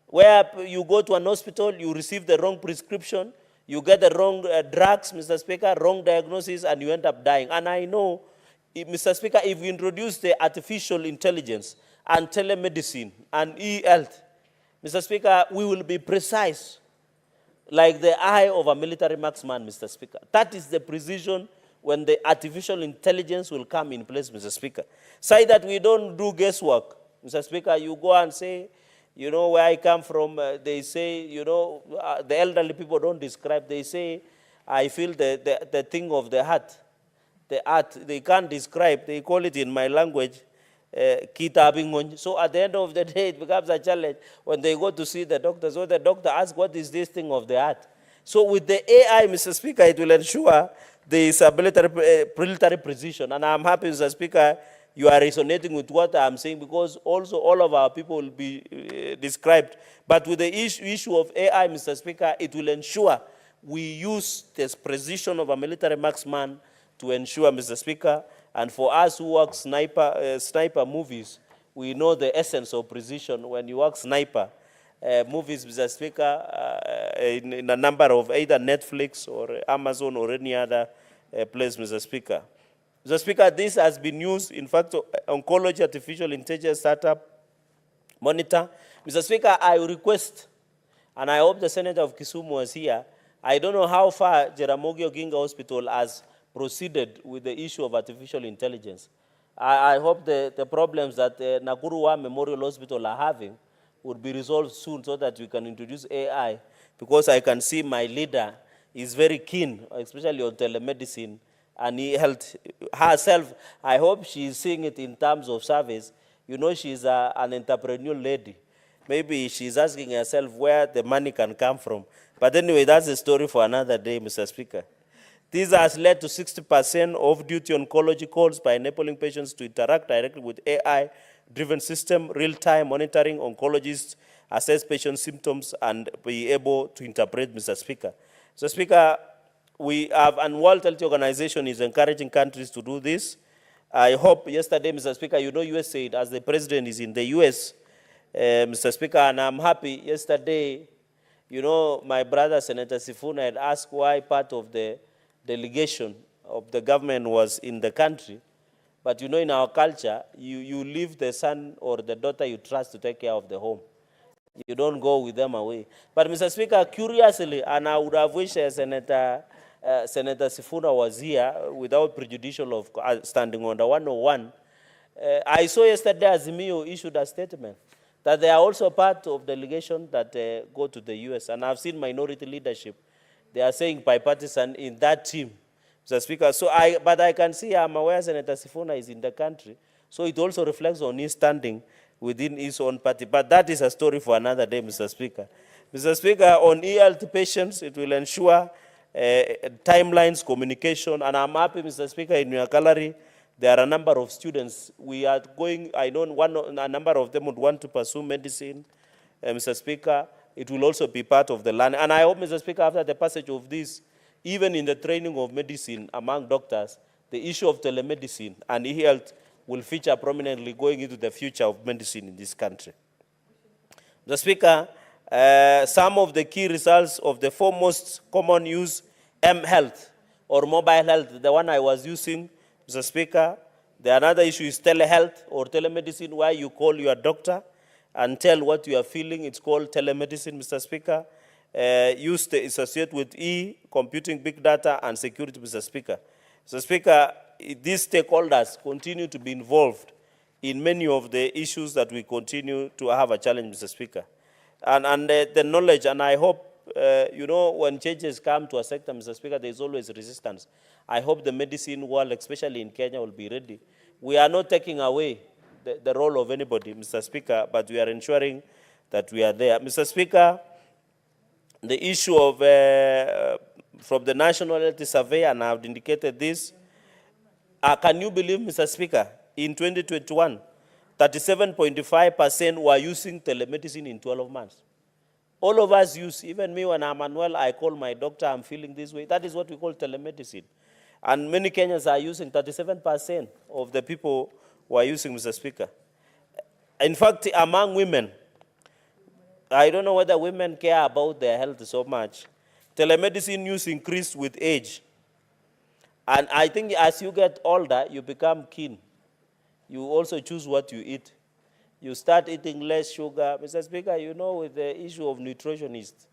Where you go to an hospital, you receive the wrong prescription, you get the wrong drugs, Mr. Speaker, wrong diagnosis, and you end up dying. And I know, Mr. Speaker, if we introduce the artificial intelligence and telemedicine and e-health, Mr. Speaker, we will be precise, like the eye of a military marksman, Mr. Speaker. That is the precision when the artificial intelligence will come in place, Mr. Speaker. Say that we don't do guesswork, Mr. Speaker. You go and say, you know, where I come from, they say, you know, the elderly people don't describe. They say, I feel the thing of the heart. The heart, they can't describe. They call it in my language, kitabingon. So at the end of the day, it becomes a challenge when they go to see the doctor. So the doctor asks, what is this thing of the heart? So with the AI, Mr. Speaker, it will ensure there is a military precision. And I'm happy, Mr. Speaker, you are resonating with what I'm saying, because also all of our people will be described. But with the issue of AI, Mr. Speaker, it will ensure we use this precision of a military marksman to ensure, Mr. Speaker, and for us who work sniper movies, we know the essence of precision. When you work sniper movies, Mr. Speaker, in a number of either Netflix or Amazon or any other place, Mr. Speaker. Mr. Speaker, this has been used, in fact, oncology artificial intelligence startup monitor. Mr. Speaker, I request, and I hope the Senator of Kisumu was here, I don't know how far Jaramogi Oginga Hospital has proceeded with the issue of artificial intelligence. I hope the problems that Nakuruwa Memorial Hospital are having would be resolved soon so that we can introduce AI, because I can see my leader is very keen, especially on telemedicine and e-health herself. I hope she is seeing it in terms of service. You know, she's an entrepreneurial lady. Maybe she's asking herself where the money can come from. But anyway, that's a story for another day, Mr. Speaker. This has led to 60% off-duty oncology calls by enabling patients to interact directly with AI-driven system, real-time monitoring. Oncologists assess patient symptoms and be able to interpret, Mr. Speaker. Mr. Speaker, we have, and World Health Organization is encouraging countries to do this. I hope yesterday, Mr. Speaker, you know USAID, as the president is in the US, Mr. Speaker, and I'm happy yesterday, you know, my brother, Senator Sifuna, had asked why part of the delegation of the government was in the country. But you know, in our culture, you leave the son or the daughter you trust to take care of the home. You don't go with them away. But Mr. Speaker, curiously, and I would have wished Senator Sifuna was here without prejudicial of standing under 101, I saw yesterday Azimio issued a statement that they are also part of delegation that go to the US. And I've seen minority leadership. They are saying bipartisan in that team, Mr. Speaker. So but I can see, I'm aware Senator Sifuna is in the country. So it also reflects on his standing within his own party. But that is a story for another day, Mr. Speaker. Mr. Speaker, on e-health patients, it will ensure timelines, communication, and I'm happy, Mr. Speaker, in your gallery, there are a number of students. We are going, I know a number of them would want to pursue medicine, Mr. Speaker. It will also be part of the learning. And I hope, Mr. Speaker, after the passage of this, even in the training of medicine among doctors, the issue of telemedicine and e-health will feature prominently going into the future of medicine in this country. Mr. Speaker, some of the key results of the foremost common use M-Health or mobile health, the one I was using, Mr. Speaker, the another issue is telehealth or telemedicine, where you call your doctor and tell what you are feeling. It's called telemedicine, Mr. Speaker. Used to associate with computing, big data, and security, Mr. Speaker. Mr. Speaker, these stakeholders continue to be involved in many of the issues that we continue to have a challenge, Mr. Speaker. And the knowledge, and I hope, you know, when changes come to a sector, Mr. Speaker, there is always resistance. I hope the medicine world, especially in Kenya, will be ready. We are not taking away the role of anybody, Mr. Speaker, but we are ensuring that we are there. Mr. Speaker, the issue of, from the National Health Survey, and I have indicated this, can you believe, Mr. Speaker, in 2021, 37.5% were using telemedicine in 12 months. All of us use, even me when I'm unwell, I call my doctor, I'm feeling this way. That is what we call telemedicine. And many Kenyans are using, 37% of the people who are using, Mr. Speaker. In fact, among women, I don't know whether women care about their health so much. Telemedicine use increased with age. And I think as you get older, you become keen. You also choose what you eat. You start eating less sugar. Mr. Speaker, you know, with the issue of nutritionists,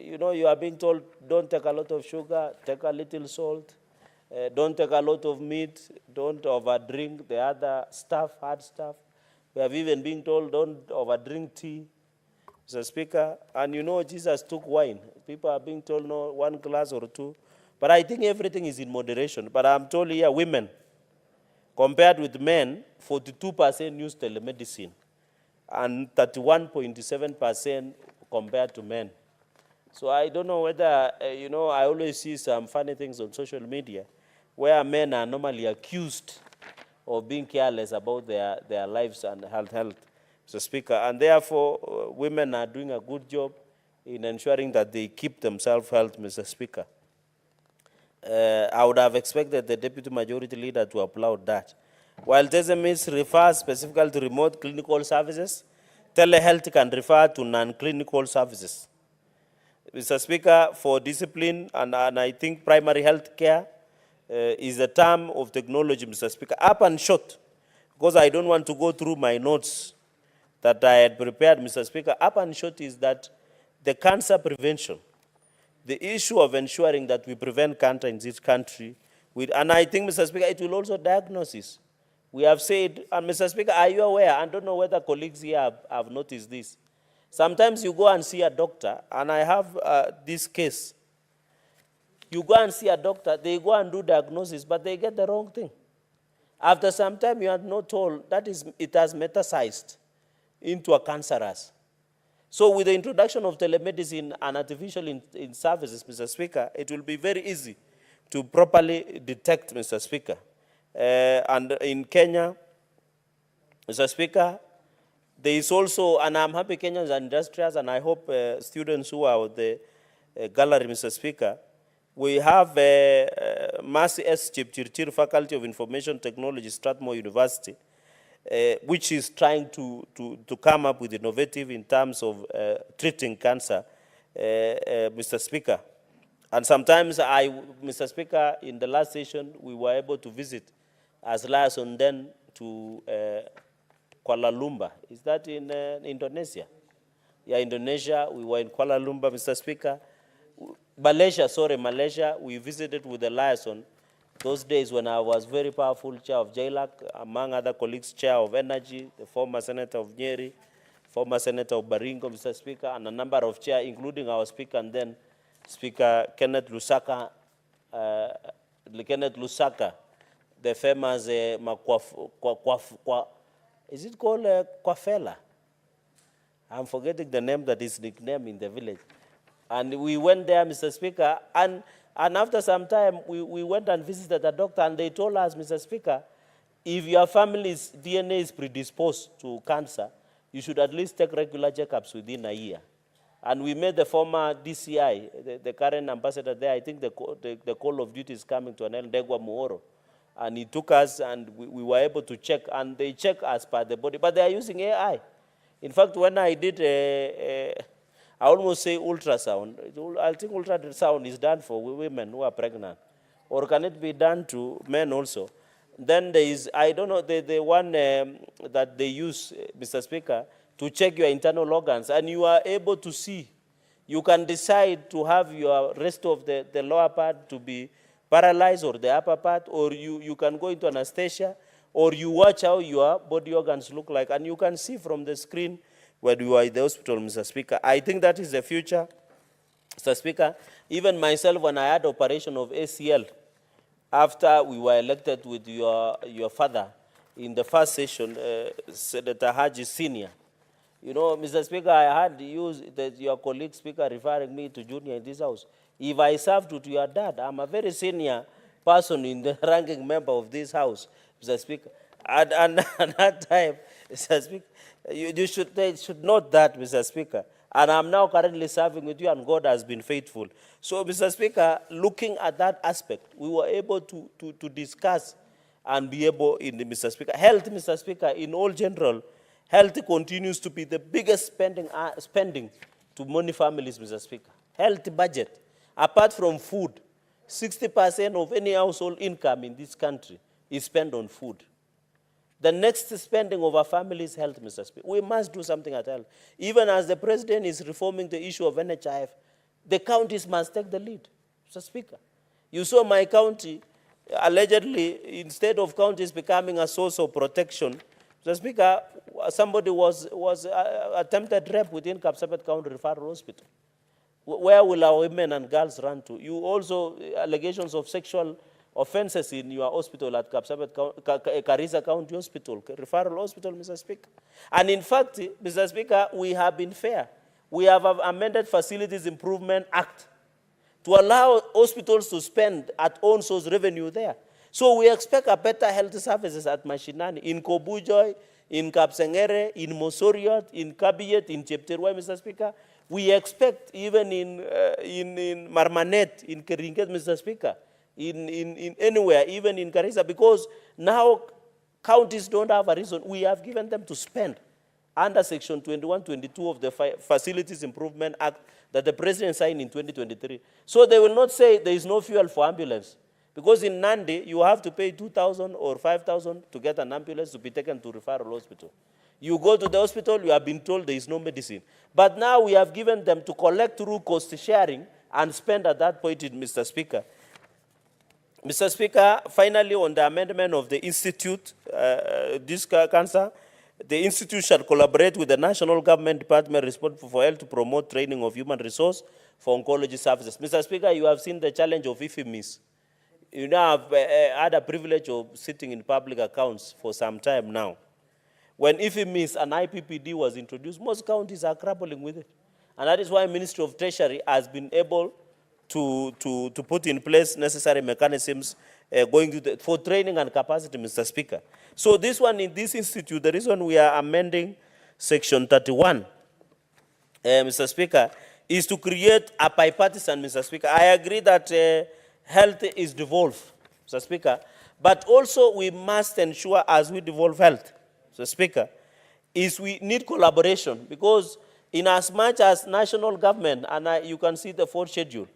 you know, you are being told, don't take a lot of sugar, take a little salt, don't take a lot of meat, don't overdrink the other stuff, hard stuff. We have even been told, don't overdrink tea, Mr. Speaker. And you know, Jesus took wine. People are being told, no, 1 glass or 2. But I think everything is in moderation. But I'm told here, women, compared with men, 42% use telemedicine and 31.7% compared to men. So I don't know whether, you know, I always see some funny things on social media where men are normally accused of being careless about their lives and health, Mr. Speaker. And therefore, women are doing a good job in ensuring that they keep themselves healthy, Mr. Speaker. I would have expected the Deputy Majority Leader to applaud that. While TESEMIS refers specifically to remote clinical services, telehealth can refer to non-clinical services. Mr. Speaker, for discipline, and I think primary health care is a term of technology, Mr. Speaker. Up and short, because I don't want to go through my notes that I had prepared, Mr. Speaker, up and short is that the cancer prevention, the issue of ensuring that we prevent cancer in this country, and I think, Mr. Speaker, it will also diagnosis. We have said, and Mr. Speaker, are you aware? I don't know whether colleagues here have noticed this. Sometimes you go and see a doctor, and I have this case. You go and see a doctor, they go and do diagnosis, but they get the wrong thing. After some time, you are not told that it has metastasized into a cancerous. So with the introduction of telemedicine and artificial in services, Mr. Speaker, it will be very easy to properly detect, Mr. Speaker. And in Kenya, Mr. Speaker, there is also, and I'm happy Kenyans are industrious, and I hope students who are at the gallery, Mr. Speaker, we have Mercy S. Chipchirchir Faculty of Information Technology, Strathmore University, which is trying to come up with innovative in terms of treating cancer, Mr. Speaker. And sometimes Mr. Speaker, in the last session, we were able to visit as liaison then to Kuala Lumpur. Is that in Indonesia? Yeah, Indonesia. We were in Kuala Lumpur, Mr. Speaker. Malaysia, we visited with the liaison. Those days when I was very powerful chair of JLAC, among other colleagues, chair of Energy, the former senator of Nyeri, former senator of Baringo, Mr. Speaker, and a number of chairs, including our speaker and then Speaker Kenneth Lusaka, the famous is it called Kwafela? I'm forgetting the name that is nicknamed in the village. And we went there, Mr. Speaker, and after some time, we went and visited the doctor, and they told us, Mr. Speaker, if your family's DNA is predisposed to cancer, you should at least take regular checkups within a year. And we met the former DCI, the current ambassador there. I think the call of duty is coming to an end, Degwa Muoro. And he took us, and we were able to check, and they check as per the body. But they are using AI. In fact, when I did I almost say ultrasound. I think ultrasound is done for women who are pregnant. Or can it be done to men also? Then there is, I don't know, the one that they use, Mr. Speaker, to check your internal organs. And you are able to see. You can decide to have your rest of the lower part to be paralyzed or the upper part, or you can go into anesthesia, or you watch how your body organs look like, and you can see from the screen when you are in the hospital, Mr. Speaker. I think that is the future, Mr. Speaker. Even myself, when I had operation of ACL, after we were elected with your father in the first session, Senator Haji Senior, you know, Mr. Speaker, I had your colleague speaker referring me to junior in this house. If I served to your dad, I'm a very senior person in the ranking member of this house, Mr. Speaker. And at that time, Mr. Speaker, they should note that, Mr. Speaker. And I'm now currently serving with you, and God has been faithful. So, Mr. Speaker, looking at that aspect, we were able to discuss and be able, Mr. Speaker, health, Mr. Speaker, in all general, health continues to be the biggest spending to many families, Mr. Speaker. Health budget, apart from food, 60% of any household income in this country is spent on food. The next spending of our family is health, Mr. Speaker. We must do something at health. Even as the president is reforming the issue of NHIF, the counties must take the lead, Mr. Speaker. You saw my county, allegedly, instead of counties becoming a source of protection, Mr. Speaker, somebody was attempted rape within Kapsabet County Referral Hospital. Where will our women and girls run to? You also, allegations of sexual offenses in your hospital at Kapsabet, Karisa County Hospital, Referral Hospital, Mr. Speaker. And in fact, Mr. Speaker, we have been fair. We have amended Facilities Improvement Act to allow hospitals to spend at own source revenue there. So we expect a better health services at Mashinani, in Kobujoy, in Kapsengere, in Mosoriot, in Kabiyet, in Chepterwai, Mr. Speaker. We expect even in Marmanet, in Keringet, Mr. Speaker, in anywhere, even in Karisa, because now counties don't have a reason. We have given them to spend under Section 2122 of the Facilities Improvement Act that the President signed in 2023. So they will not say there is no fuel for ambulance. Because in Nandi, you have to pay 2,000 or 5,000 to get an ambulance to be taken to referral hospital. You go to the hospital, you have been told there is no medicine. But now we have given them to collect through cost sharing and spend at that point, Mr. Speaker. Mr. Speaker, finally, on the amendment of the Institute, this cancer, the Institute shall collaborate with the National Government Department responsible for health to promote training of human resource for oncology services. Mr. Speaker, you have seen the challenge of IFIMIS. You know, I've had a privilege of sitting in public accounts for some time now. When IFMIS and IPPD was introduced, most counties are grappling with it. And that is why Ministry of Treasury has been able to put in place necessary mechanisms for training and capacity, Mr. Speaker. So this one, in this institute, the reason we are amending Section 31, Mr. Speaker, is to create a bipartisan, Mr. Speaker. I agree that health is devolved, Mr. Speaker, but also we must ensure as we devolve health, Mr. Speaker, is we need collaboration, because in as much as national government, and you can see the fourth schedule,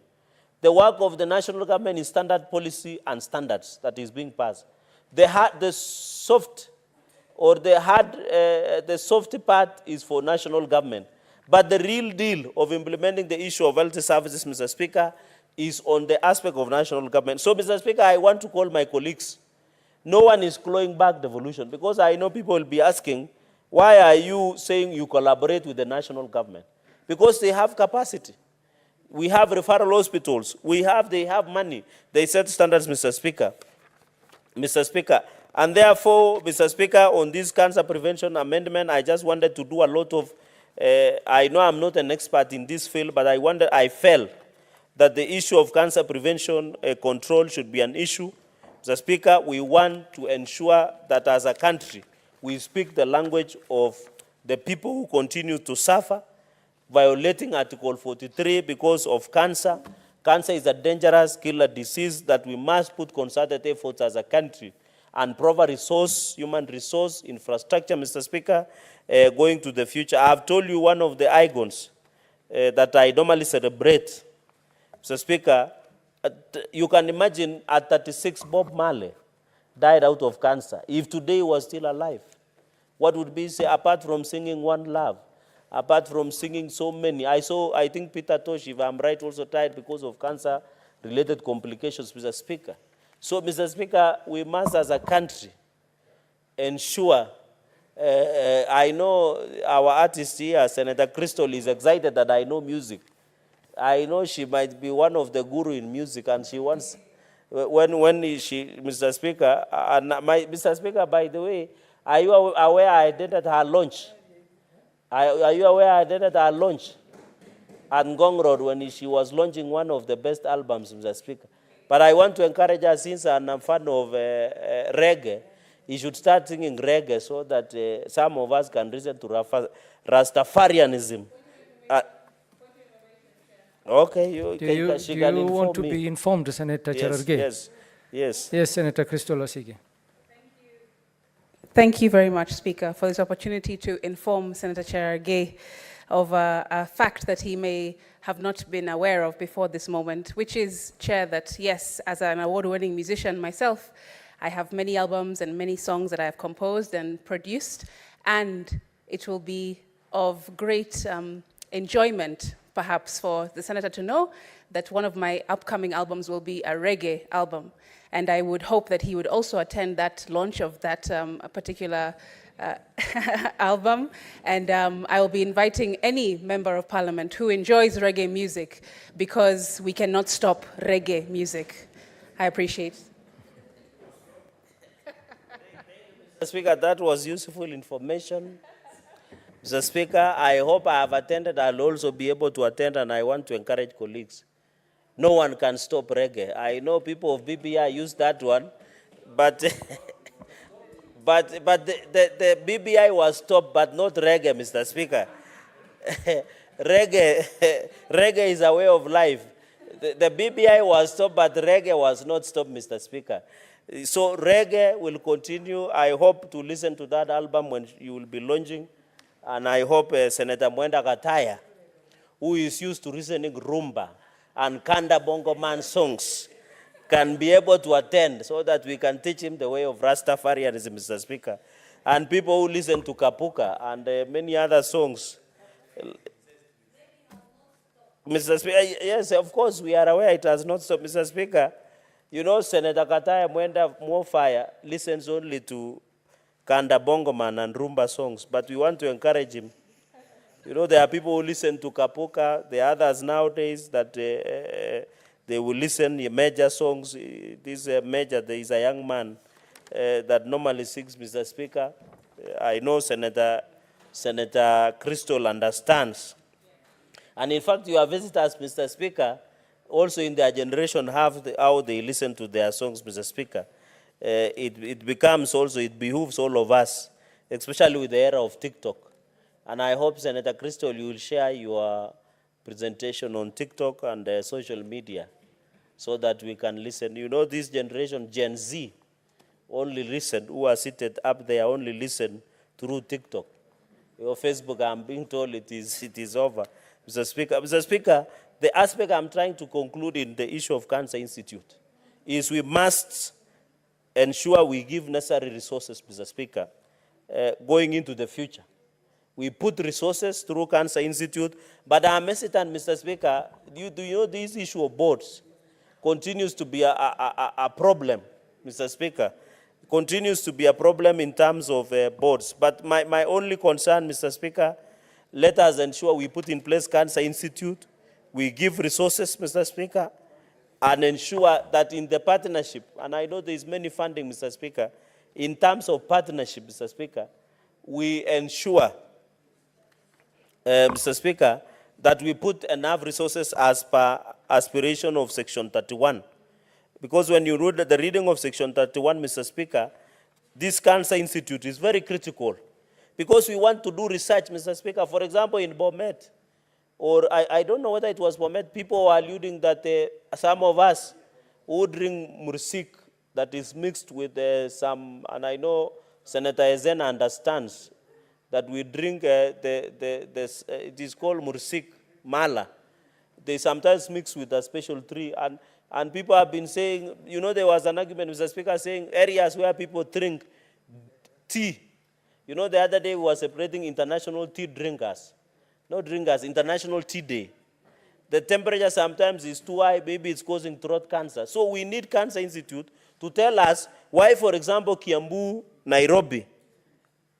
the work of the national government is standard policy and standards that is being passed. The soft part is for national government. But the real deal of implementing the issue of health services, Mr. Speaker, is on the aspect of national government. So, Mr. Speaker, I want to call my colleagues. No one is clawing back devolution, because I know people will be asking, why are you saying you collaborate with the national government? Because they have capacity. We have referral hospitals. They have money. They set standards, Mr. Speaker. Mr. Speaker. And therefore, Mr. Speaker, on this cancer prevention amendment, I just wanted to do a lot of, I know I'm not an expert in this field, but I felt that the issue of cancer prevention control should be an issue. Mr. Speaker, we want to ensure that as a country, we speak the language of the people who continue to suffer, violating Article 43 because of cancer. Cancer is a dangerous killer disease that we must put concerted efforts as a country and proper resource, human resource, infrastructure, Mr. Speaker, going to the future. I have told you one of the icons that I normally celebrate, Mr. Speaker. You can imagine at 36, Bob Marley died out of cancer. If today he was still alive, what would be say, apart from singing One Love, apart from singing so many? I think Peter Tosh, if I'm right, also died because of cancer-related complications, Mr. Speaker. So, Mr. Speaker, we must, as a country, ensure, I know our artist here, Senator Crystal, is excited that I know music. I know she might be one of the guru in music, and she wants, Mr. Speaker, Mr. Speaker, by the way, are you aware I attended her launch? Are you aware I attended her launch at Ngong Road when she was launching one of the best albums, Mr. Speaker? But I want to encourage her, since I'm a fan of reggae, he should start singing reggae so that some of us can listen to Rastafarianism. Okay, do you want to be informed, Senator Cherargei? Yes. Yes, Senator Crystal Asige. Thank you very much, Speaker, for this opportunity to inform Senator Cherargei of a fact that he may have not been aware of before this moment, which is, Chair, that yes, as an award-winning musician myself, I have many albums and many songs that I have composed and produced, and it will be of great enjoyment, perhaps, for the Senator to know that one of my upcoming albums will be a reggae album. And I would hope that he would also attend that launch of that particular album. And I will be inviting any member of parliament who enjoys reggae music, because we cannot stop reggae music. I appreciate it. Mr. Speaker, that was useful information. Mr. Speaker, I hope I have attended. I'll also be able to attend, and I want to encourage colleagues. No one can stop reggae. I know people of BBI use that one, but the BBI was stopped, but not reggae, Mr. Speaker. reggae is a way of life. The BBI was stopped, but reggae was not stopped, Mr. Speaker. So reggae will continue. I hope to listen to that album when you will be launching. And I hope Senator Mwenda Kataya, who is used to listening rumba and Kanda Bongo Man songs, can be able to attend, so that we can teach him the way of Rastafarianism, Mr. Speaker. And people who listen to Kapuka and many other songs. Mr. Speaker, yes, of course, we are aware it has not stopped, Mr. Speaker. You know, Senator Kataya Mwenda Mwofire listens only to Kanda Bongo Man and rumba songs, but we want to encourage him. You know, there are people who listen to Kapuka, there are others nowadays that they will listen to major songs. This major, there is a young man that normally sings, Mr. Speaker, I know Senator Crystal understands. And in fact, your visitors, Mr. Speaker, also in their generation have how they listen to their songs, Mr. Speaker. It becomes also, it behooves all of us, especially with the era of TikTok. And I hope, Senator Crystal, you will share your presentation on TikTok and social media so that we can listen. You know, this generation, Gen Z, only listen, who are seated up there, only listen through TikTok. Your Facebook, I'm being told it is over. Mr. Speaker, the aspect I'm trying to conclude in the issue of Cancer Institute is we must ensure we give necessary resources, Mr. Speaker, going into the future. We put resources through Cancer Institute, but I'm hesitant, Mr. Speaker, do you know this issue of boards continues to be a problem, Mr. Speaker, continues to be a problem in terms of boards. But my only concern, Mr. Speaker, let us ensure we put in place Cancer Institute, we give resources, Mr. Speaker, and ensure that in the partnership, and I know there is many funding, Mr. Speaker, in terms of partnership, Mr. Speaker, we ensure, Mr. Speaker, that we put enough resources as per aspiration of Section 31. Because when you read the reading of Section 31, Mr. Speaker, this Cancer Institute is very critical. Because we want to do research, Mr. Speaker. For example, in Bomet, or I don't know whether it was Bomet, people were alluding that some of us who drink mursik that is mixed with some, and I know Senator Ezena understands, that we drink, it is called mursik, mala. They sometimes mix with a special tree, and people have been saying, you know, there was an argument, Mr. Speaker, saying areas where people drink tea. You know, the other day we were celebrating International Tea Drinkers. Not drinkers, International Tea Day. The temperature sometimes is too high, maybe it's causing throat cancer. So we need Cancer Institute to tell us why, for example, Kiambu, Nairobi,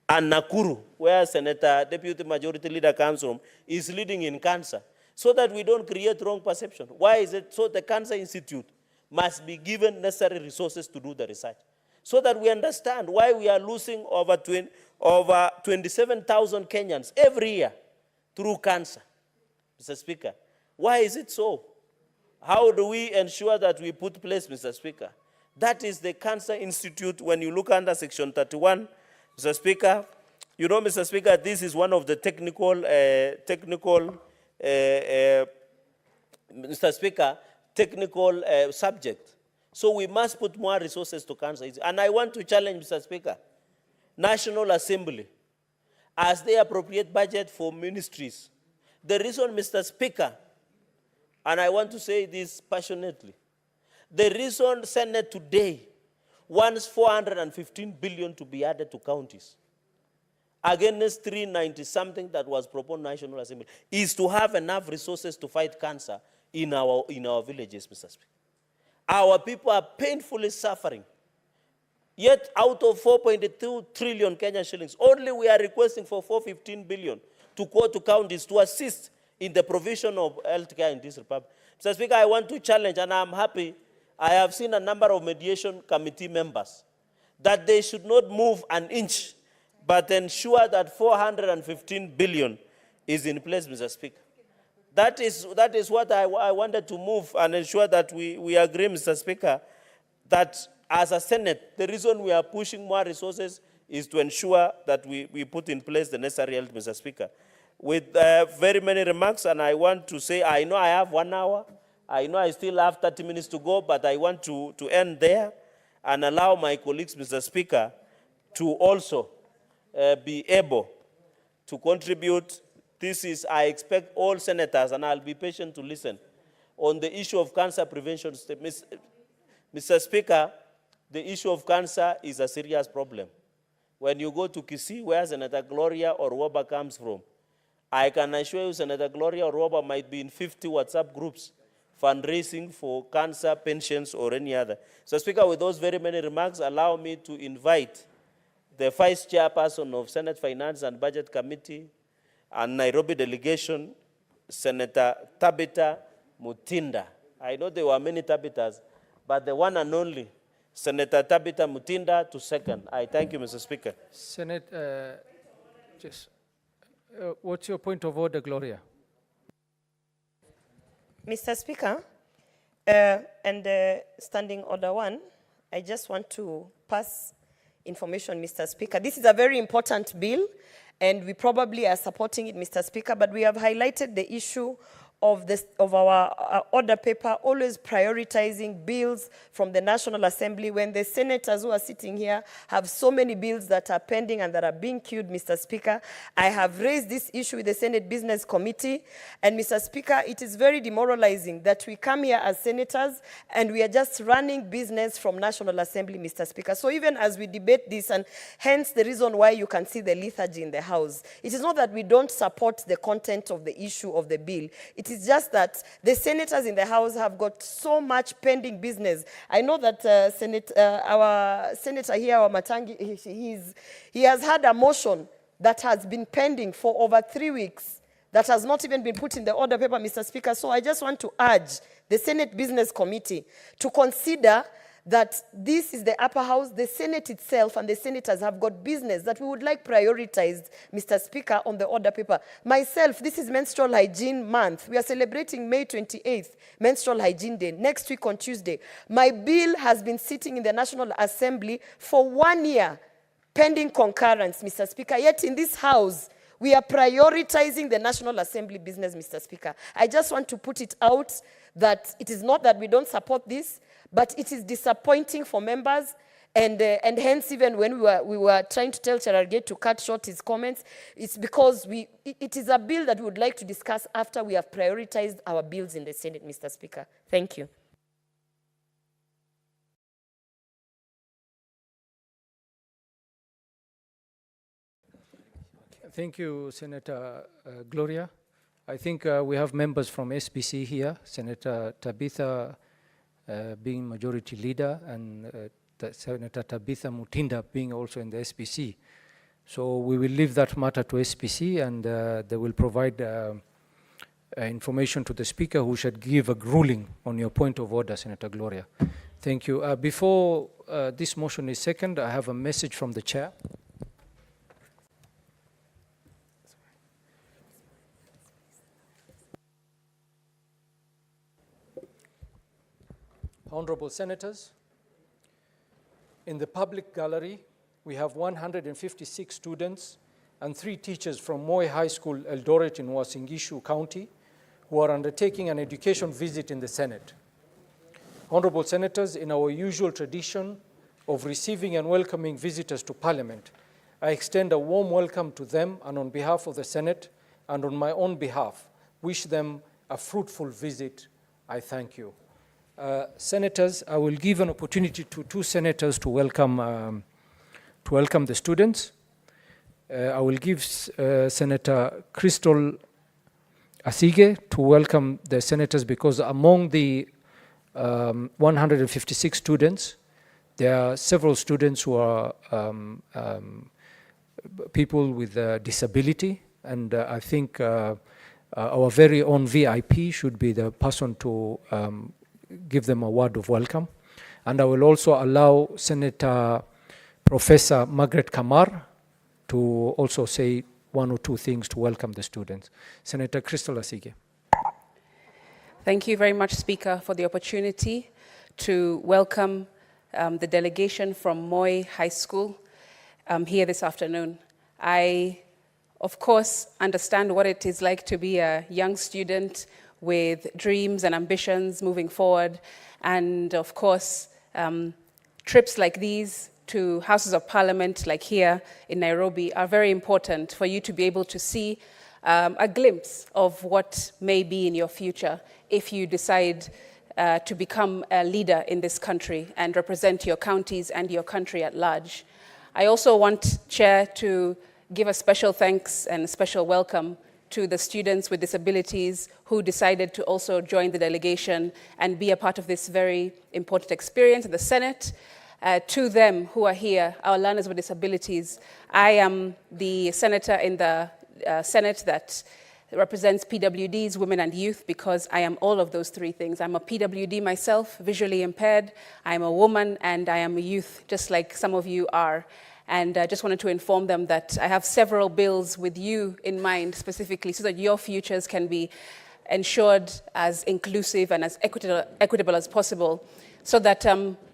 and Nakuru, where Senator Deputy Majority Leader comes from, is leading in cancer, so that we don't create wrong perception. Why is it so the Cancer Institute must be given necessary resources to do the research, so that we understand why we are losing over 27,000 Kenyans every year through cancer, Mr. Speaker. Why is it so? How do we ensure that we put place, Mr. Speaker? That is the Cancer Institute. When you look under Section 31, Mr. Speaker, you know, Mr. Speaker, this is one of the Mr. Speaker, technical subject. So we must put more resources to Cancer Institute. And I want to challenge, Mr. Speaker, National Assembly, as they appropriate budget for ministries. The reason, Mr. Speaker, and I want to say this passionately, the reason Senate today wants 415 billion to be added to counties, against 390-something that was proposed National Assembly, is to have enough resources to fight cancer in our villages, Mr. Speaker. Our people are painfully suffering. Yet out of 4.2 trillion Kenyan shillings, only we are requesting for 415 billion to go to counties to assist in the provision of healthcare in this republic. Mr. Speaker, I want to challenge, and I'm happy, I have seen a number of mediation committee members, that they should not move an inch, but ensure that 415 billion is in place, Mr. Speaker. That is what I wanted to move and ensure that we agree, Mr. Speaker, that as a Senate, the reason we are pushing more resources is to ensure that we put in place the necessary health, Mr. Speaker. With very many remarks, and I want to say, I know I have 1 hour, I know I still have 30 minutes to go, but I want to end there and allow my colleagues, Mr. Speaker, to also be able to contribute. This is, I expect all senators, and I'll be patient to listen, on the issue of cancer prevention. Mr. Speaker, the issue of cancer is a serious problem. When you go to Kisii, where Senator Gloria Orwoba comes from, I can assure you Senator Gloria Orwoba might be in 50 WhatsApp groups fundraising for cancer pensions or any other. So, Speaker, with those very many remarks, allow me to invite the Vice Chairperson of Senate Finance and Budget Committee and Nairobi delegation, Senator Tabitha Mutinda. I know there were many Tabitas, but the one and only Senator Tabitha Mutinda to second. I thank you, Mr. Speaker. Senate, what's your point of order, Gloria? Mr. Speaker, Standing Order 1, I just want to pass information, Mr. Speaker. This is a very important bill, and we probably are supporting it, Mr. Speaker, but we have highlighted the issue of our order paper, always prioritizing bills from the National Assembly when the senators who are sitting here have so many bills that are pending and that are being queued, Mr. Speaker. I have raised this issue with the Senate Business Committee, and Mr. Speaker, it is very demoralizing that we come here as senators and we are just running business from National Assembly, Mr. Speaker. So even as we debate this, and hence the reason why you can see the lethargy in the House, it is not that we don't support the content of the issue of the bill. It is just that the senators in the House have got so much pending business. I know that our senator here, our MATIANG'I, he has had a motion that has been pending for over 3 weeks that has not even been put in the order paper, Mr. Speaker. So I just want to urge the Senate Business Committee to consider that this is the upper house, the Senate itself and the senators have got business that we would like prioritized, Mr. Speaker, on the order paper. Myself, this is Menstrual Hygiene Month. We are celebrating May 28th, Menstrual Hygiene Day, next week on Tuesday. My bill has been sitting in the National Assembly for 1 year, pending concurrence, Mr. Speaker. Yet in this house, we are prioritizing the National Assembly business, Mr. Speaker. I just want to put it out that it is not that we don't support this, but it is disappointing for members, and hence even when we were trying to tell Cherargei to cut short his comments, it's because it is a bill that we would like to discuss after we have prioritized our bills in the Senate, Mr. Speaker. Thank you. Thank you, Senator Gloria. I think we have members from SBC here, Senator Tabitha being majority leader, and Senator Tabitha Mutinda being also in the SPC. So we will leave that matter to SPC, and they will provide information to the Speaker, who should give a ruling on your point of order, Senator Gloria. Thank you. Before this motion is second, I have a message from the Chair. Honorable Senators, in the public gallery, we have 156 students and 3 teachers from Moi High School, Eldoret in Uasin Gishu County, who are undertaking an education visit in the Senate. Honorable Senators, in our usual tradition of receiving and welcoming visitors to Parliament, I extend a warm welcome to them, and on behalf of the Senate and on my own behalf, wish them a fruitful visit. I thank you. Senators, I will give an opportunity to 2 senators to welcome the students. I will give Senator Crystal Asige to welcome the senators, because among the 156 students, there are several students who are people with disability, and I think our very own VIP should be the person to give them a word of welcome. And I will also allow Senator Professor Margaret Kamar to also say 1 or 2 things to welcome the students. Senator Crystal Asige. Thank you very much, Speaker, for the opportunity to welcome the delegation from Moi High School here this afternoon. I, of course, understand what it is like to be a young student with dreams and ambitions moving forward. And of course, trips like these to Houses of Parliament, like here in Nairobi, are very important for you to be able to see a glimpse of what may be in your future if you decide to become a leader in this country and represent your counties and your country at large. I also want, Chair, to give a special thanks and a special welcome to the students with disabilities who decided to also join the delegation and be a part of this very important experience in the Senate. To them who are here, our learners with disabilities, I am the senator in the Senate that represents PWDs, women and youth, because I am all of those three things. I'm a PWD myself, visually impaired, I'm a woman, and I am a youth, just like some of you are. And I just wanted to inform them that I have several bills with you in mind specifically so that your futures can be ensured as inclusive and as equitable as possible, so that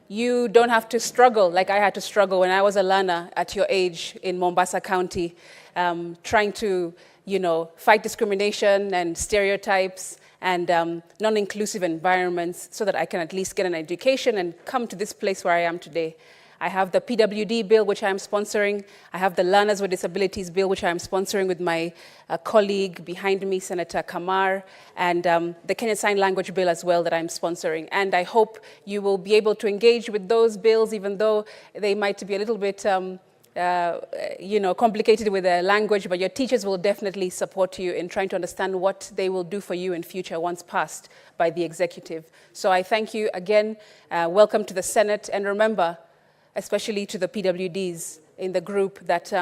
you don't have to struggle like I had to struggle when I was a learner at your age in Mombasa County, trying to fight discrimination and stereotypes and non-inclusive environments so that I can at least get an education and come to this place where I am today. I have the PWD bill, which I am sponsoring. I have the Learners with Disabilities bill, which I am sponsoring with my colleague behind me, Senator Kamar, and the Kenyan Sign Language bill as well that I'm sponsoring. And I hope you will be able to engage with those bills, even though they might be a little bit complicated with the language, but your teachers will definitely support you in trying to understand what they will do for you in future once passed by the executive. So I thank you again. Welcome to the Senate. And remember, especially to the PWDs in the group, that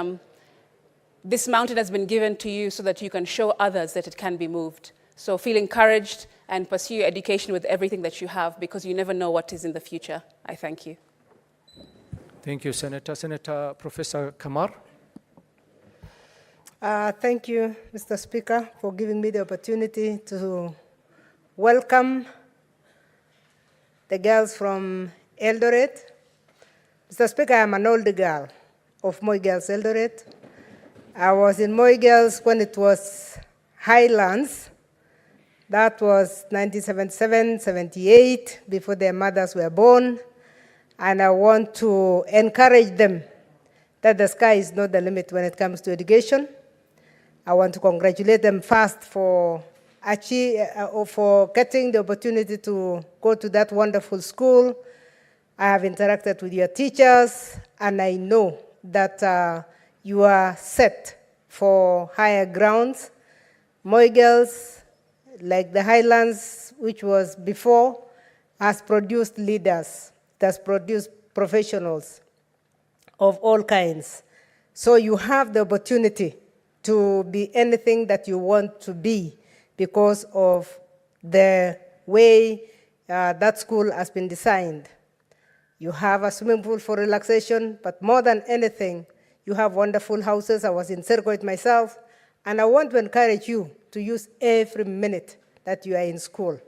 this mountain has been given to you so that you can show others that it can be moved. So feel encouraged and pursue your education with everything that you have, because you never know what is in the future. I thank you. Thank you, Senator. Senator Professor Kamar. Thank you, Mr. Speaker, for giving me the opportunity to welcome the girls from Eldoret. Mr. Speaker, I'm an old girl of Moi Girls Eldoret. I was in Moi Girls when it was Highlands. That was 1977, 78, before their mothers were born. And I want to encourage them that the sky is not the limit when it comes to education. I want to congratulate them first for getting the opportunity to go to that wonderful school. I have interacted with your teachers, and I know that you are set for higher grounds. Moi Girls, like the Highlands, which was before, has produced leaders, has produced professionals of all kinds. So you have the opportunity to be anything that you want to be because of the way that school has been designed. You have a swimming pool for relaxation, but more than anything, you have wonderful houses. I was in Circuit myself, and I want to encourage you to use every minute that you are in school.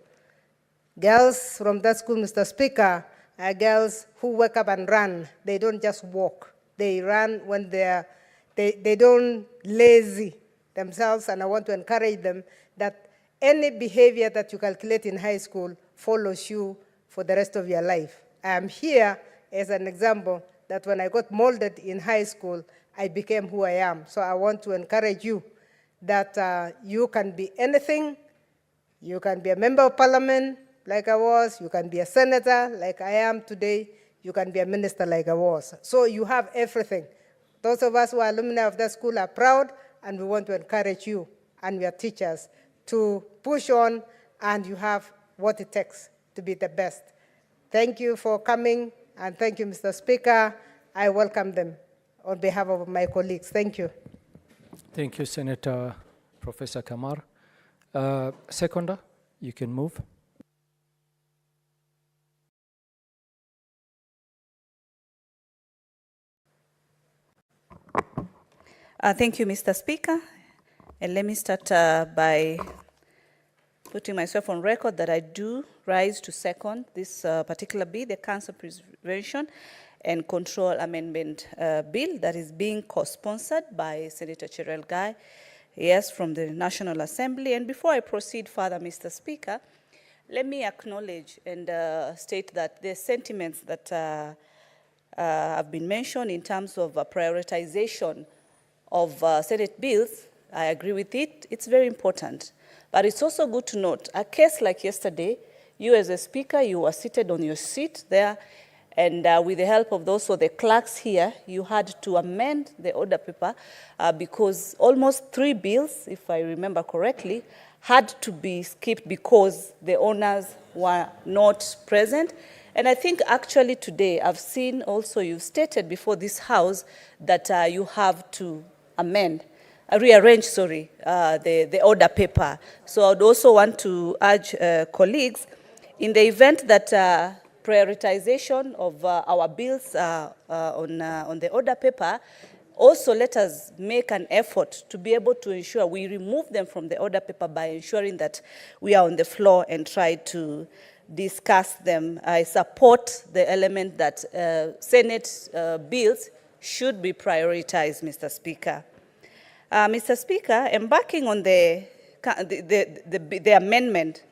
Girls from that school, Mr. Speaker, are girls who wake up and run. They don't just walk. They run when they don't lazy themselves, and I want to encourage them that any behavior that you calculate in high school follows you for the rest of your life. I am here as an example that when I got molded in high school, I became who I am. So I want to encourage you that you can be anything. You can be a member of parliament, like I was. You can be a senator, like I am today. You can be a minister, like I was. So you have everything. Those of us who are alumni of that school are proud, and we want to encourage you and your teachers to push on, and you have what it takes to be the best. Thank you for coming, and thank you, Mr. Speaker. I welcome them on behalf of my colleagues. Thank you. Thank you, Senator Professor Kamar. Seconder, you can move. Thank you, Mr. Speaker. And let me start by putting myself on record that I do rise to second this particular bill, the Cancer Prevention and Control Amendment Bill that is being co-sponsored by Senator MATIANG'I, yes, from the National Assembly. And before I proceed further, Mr. Speaker, let me acknowledge and state that the sentiments that have been mentioned in terms of prioritization of Senate bills, I agree with it. It's very important. But it's also good to note, a case like yesterday, you as a speaker, you were seated on your seat there, and with the help of those, so the clerks here, you had to amend the order paper because almost 3 bills, if I remember correctly, had to be skipped because the owners were not present. And I think actually today, I've seen also you've stated before this House that you have to amend rearrange, the order paper. So I would also want to urge colleagues, in the event that prioritization of our bills on the order paper, also let us make an effort to be able to ensure we remove them from the order paper by ensuring that we are on the floor and try to discuss them. I support the element that Senate bills should be prioritized, Mr. Speaker. Mr. Speaker, embarking on the amendment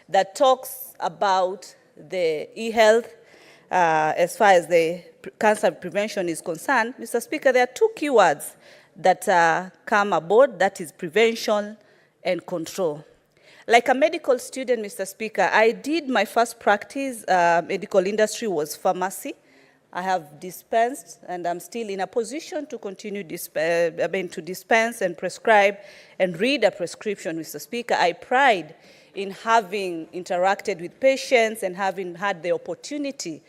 that talks about the e-health as far as the cancer prevention is concerned, Mr. Speaker, there are two keywords that come aboard, that is prevention and control. Like a medical student, Mr. Speaker, I did my first practice, medical industry was pharmacy. I have dispensed, and I'm still in a position to continue to dispense and prescribe and read a prescription, Mr. Speaker. I pride in having interacted with patients and having had the opportunity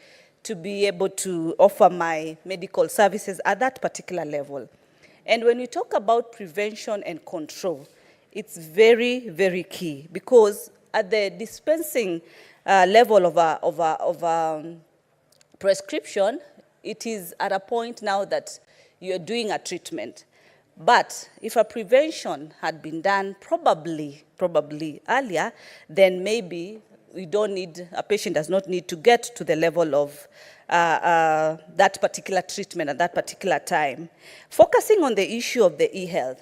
to be able to offer my medical services at that particular level. And when we talk about prevention and control, it's very, very key, because at the dispensing level of a prescription, it is at a point now that you're doing a treatment. But if a prevention had been done probably earlier, then maybe a patient does not need to get to the level of that particular treatment at that particular time. Focusing on the issue of the e-health,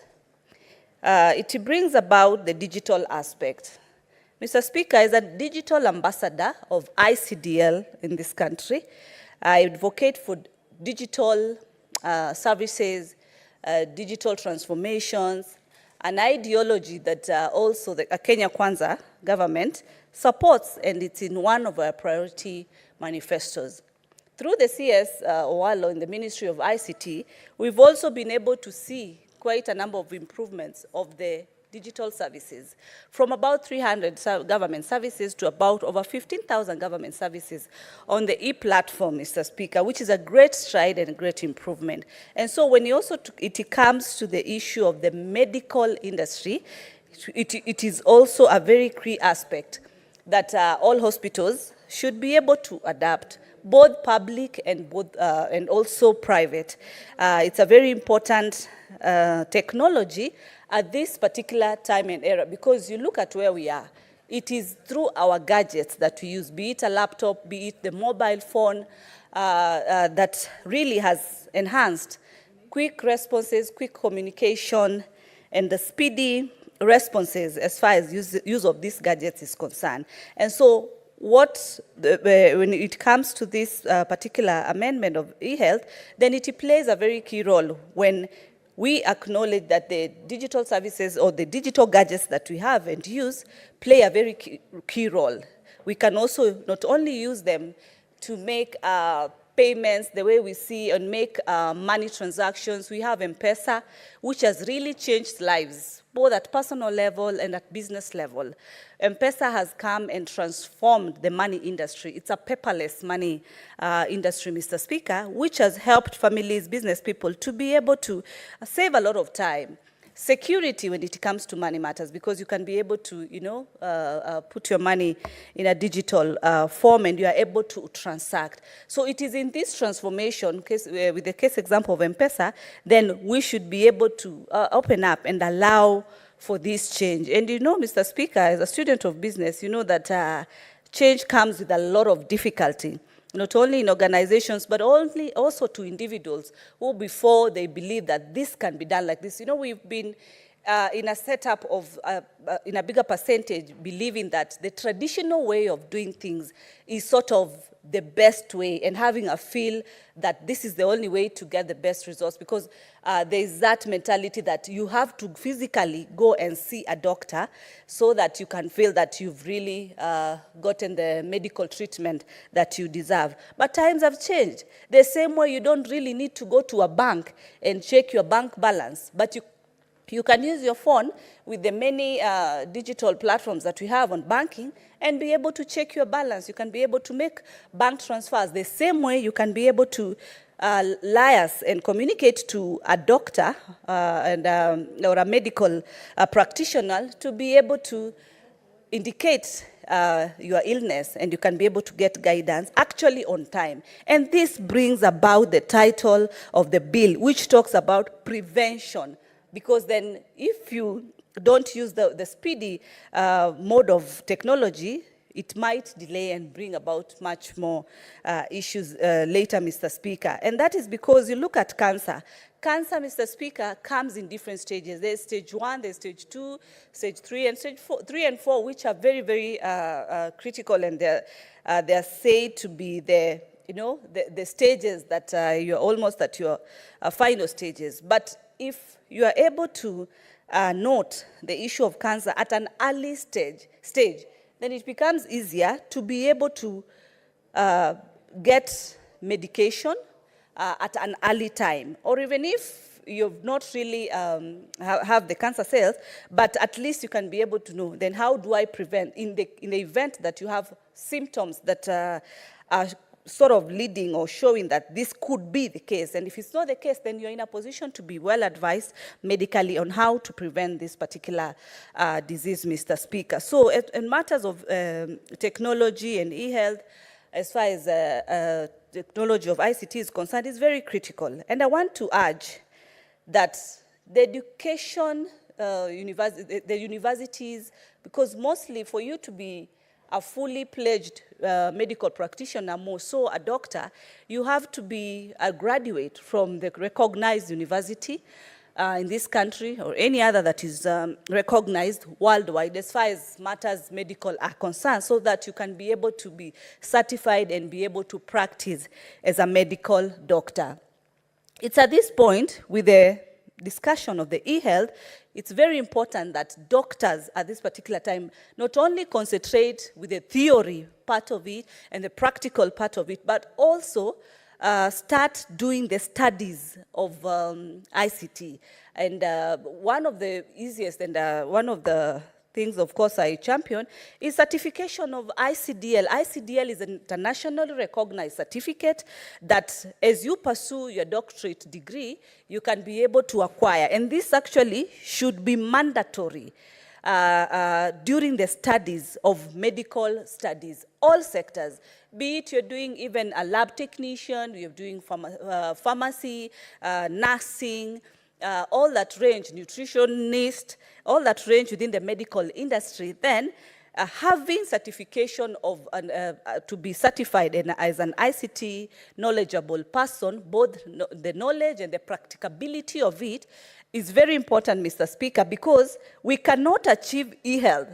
it brings about the digital aspect. Mr. Speaker, as a digital ambassador of ICDL in this country, I advocate for digital services, digital transformations, an ideology that also the Kenya Kwanza government supports, and it's in one of our priority manifestos. Through the CS Owalo in the Ministry of ICT, we've also been able to see quite a number of improvements of the digital services, from about 300 government services to about over 15,000 government services on the e-platform, Mr. Speaker, which is a great stride and a great improvement. And so when it comes to the issue of the medical industry, it is also a very key aspect that all hospitals should be able to adapt, both public and also private. It's a very important technology at this particular time and era, because you look at where we are. It is through our gadgets that we use, be it a laptop, be it the mobile phone, that really has enhanced quick responses, quick communication, and the speedy responses as far as use of these gadgets is concerned. And so when it comes to this particular amendment of e-health, then it plays a very key role when we acknowledge that the digital services or the digital gadgets that we have and use play a very key role. We can also not only use them to make payments the way we see and make money transactions. We have M-Pesa, which has really changed lives, both at personal level and at business level. M-Pesa has come and transformed the money industry. It's a paperless money industry, Mr. Speaker, which has helped families, business people to be able to save a lot of time. Security when it comes to money matters, because you can be able to, put your money in a digital form and you are able to transact. So it is in this transformation, with the case example of M-Pesa, then we should be able to open up and allow for this change. And Mr. Speaker, as a student of business, you know that change comes with a lot of difficulty, not only in organizations, but also to individuals who before they believe that this can be done like this. We've been in a setup of, in a bigger percentage, believing that the traditional way of doing things is sort of the best way, and having a feel that this is the only way to get the best results, because there's that mentality that you have to physically go and see a doctor so that you can feel that you've really gotten the medical treatment that you deserve. But times have changed. The same way you don't really need to go to a bank and check your bank balance, but you can use your phone with the many digital platforms that we have on banking and be able to check your balance. You can be able to make bank transfers the same way you can be able to liaise and communicate to a doctor or a medical practitioner to be able to indicate your illness, and you can be able to get guidance actually on time. And this brings about the title of the bill, which talks about prevention, because then if you don't use the speedy mode of technology, it might delay and bring about much more issues later, Mr. Speaker. And that is because you look at cancer. Cancer, Mr. Speaker, comes in different stages. There's stage 1, there's stage 2, stage 3, and stage 3 and 4, which are very, very critical, and they're said to be the stages that you're almost at your final stages. But if you are able to note the issue of cancer at an early stage, then it becomes easier to be able to get medication at an early time. Or even if you've not really have the cancer cells, but at least you can be able to know, then how do I prevent in the event that you have symptoms that are sort of leading or showing that this could be the case. And if it's not the case, then you're in a position to be well advised medically on how to prevent this particular disease, Mr. Speaker. So in matters of technology and e-health, as far as technology of ICT is concerned, is very critical. And I want to urge that the education, the universities, because mostly for you to be a fully pledged medical practitioner, more so a doctor, you have to be a graduate from the recognized university in this country or any other that is recognized worldwide as far as matters medical are concerned, so that you can be able to be certified and be able to practice as a medical doctor. It's at this point, with the discussion of the e-health, it's very important that doctors at this particular time not only concentrate with the theory part of it and the practical part of it, but also start doing the studies of ICT. And one of the easiest and one of the things, of course, I champion is certification of ICDL. ICDL is an internationally recognized certificate that as you pursue your doctorate degree, you can be able to acquire. And this actually should be mandatory during the studies of medical studies, all sectors, be it you're doing even a lab technician, you're doing pharmacy, nursing, all that range, nutritionist, all that range within the medical industry, then having certification of to be certified as an ICT knowledgeable person, both the knowledge and the practicability of it is very important, Mr. Speaker, because we cannot achieve e-health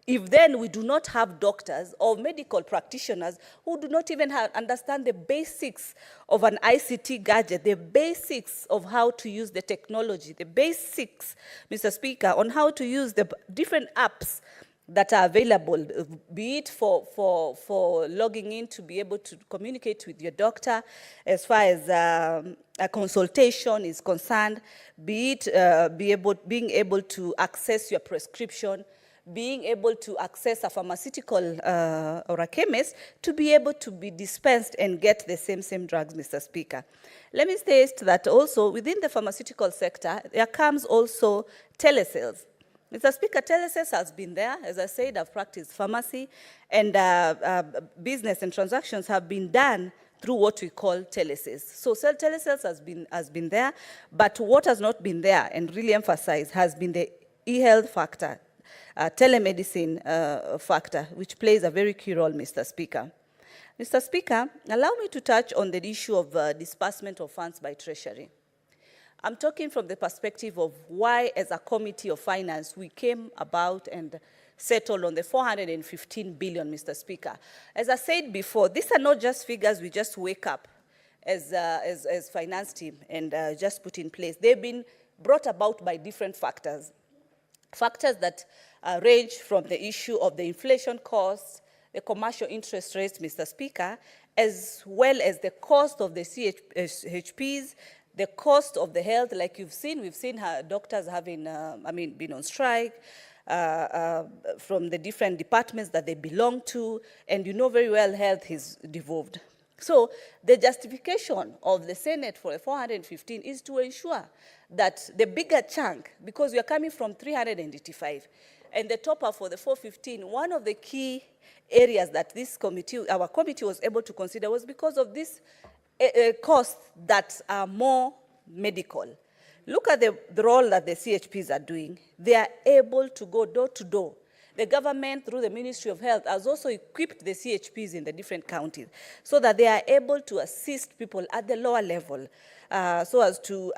if then we do not have doctors or medical practitioners who do not even understand the basics of an ICT gadget, the basics of how to use the technology, the basics, Mr. Speaker, on how to use the different apps that are available, be it for logging in to be able to communicate with your doctor as far as a consultation is concerned, be it being able to access your prescription, being able to access a pharmaceutical or a chemist to be able to be dispensed and get the same drugs, Mr. Speaker. Let me state that also within the pharmaceutical sector, there comes also telesales. Mr. Speaker, telesales has been there. As I said, I've practiced pharmacy, and business and transactions have been done through what we call telesales. So telesales has been there, but what has not been there and really emphasized has been the e-health factor, telemedicine factor, which plays a very key role, Mr. Speaker. Mr. Speaker, allow me to touch on the issue of disbursement of funds by Treasury. I'm talking from the perspective of why, as a Committee of Finance, we came about and settled on the 415 billion, Mr. Speaker. As I said before, these are not just figures we just wake up as finance team and just put in place. They've been brought about by different factors. Factors that range from the issue of the inflation costs, the commercial interest rates, Mr. Speaker, as well as the cost of the CHPs, the cost of the health, like you've seen. We've seen how doctors having, been on strike from the different departments that they belong to, and you know very well health is devolved. So the justification of the Senate for the 415 is to ensure that the bigger chunk, because we are coming from 385, and the topper for the 415, one of the key areas that this committee, our committee was able to consider was because of these costs that are more medical. Look at the role that the CHPs are doing. They are able to go door to door. The government, through the Ministry of Health, has also equipped the CHPs in the different counties so that they are able to assist people at the lower level so as to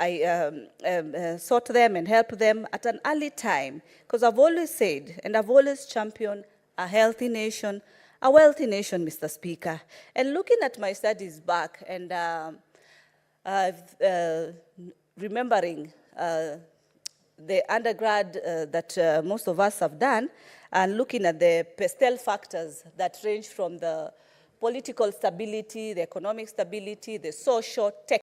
sort them and help them at an early time. Because I've always said, and I've always championed a healthy nation, a wealthy nation, Mr. Speaker. And looking at my studies back and remembering the undergrad that most of us have done, and looking at the pastel factors that range from the political stability, the economic stability, the social,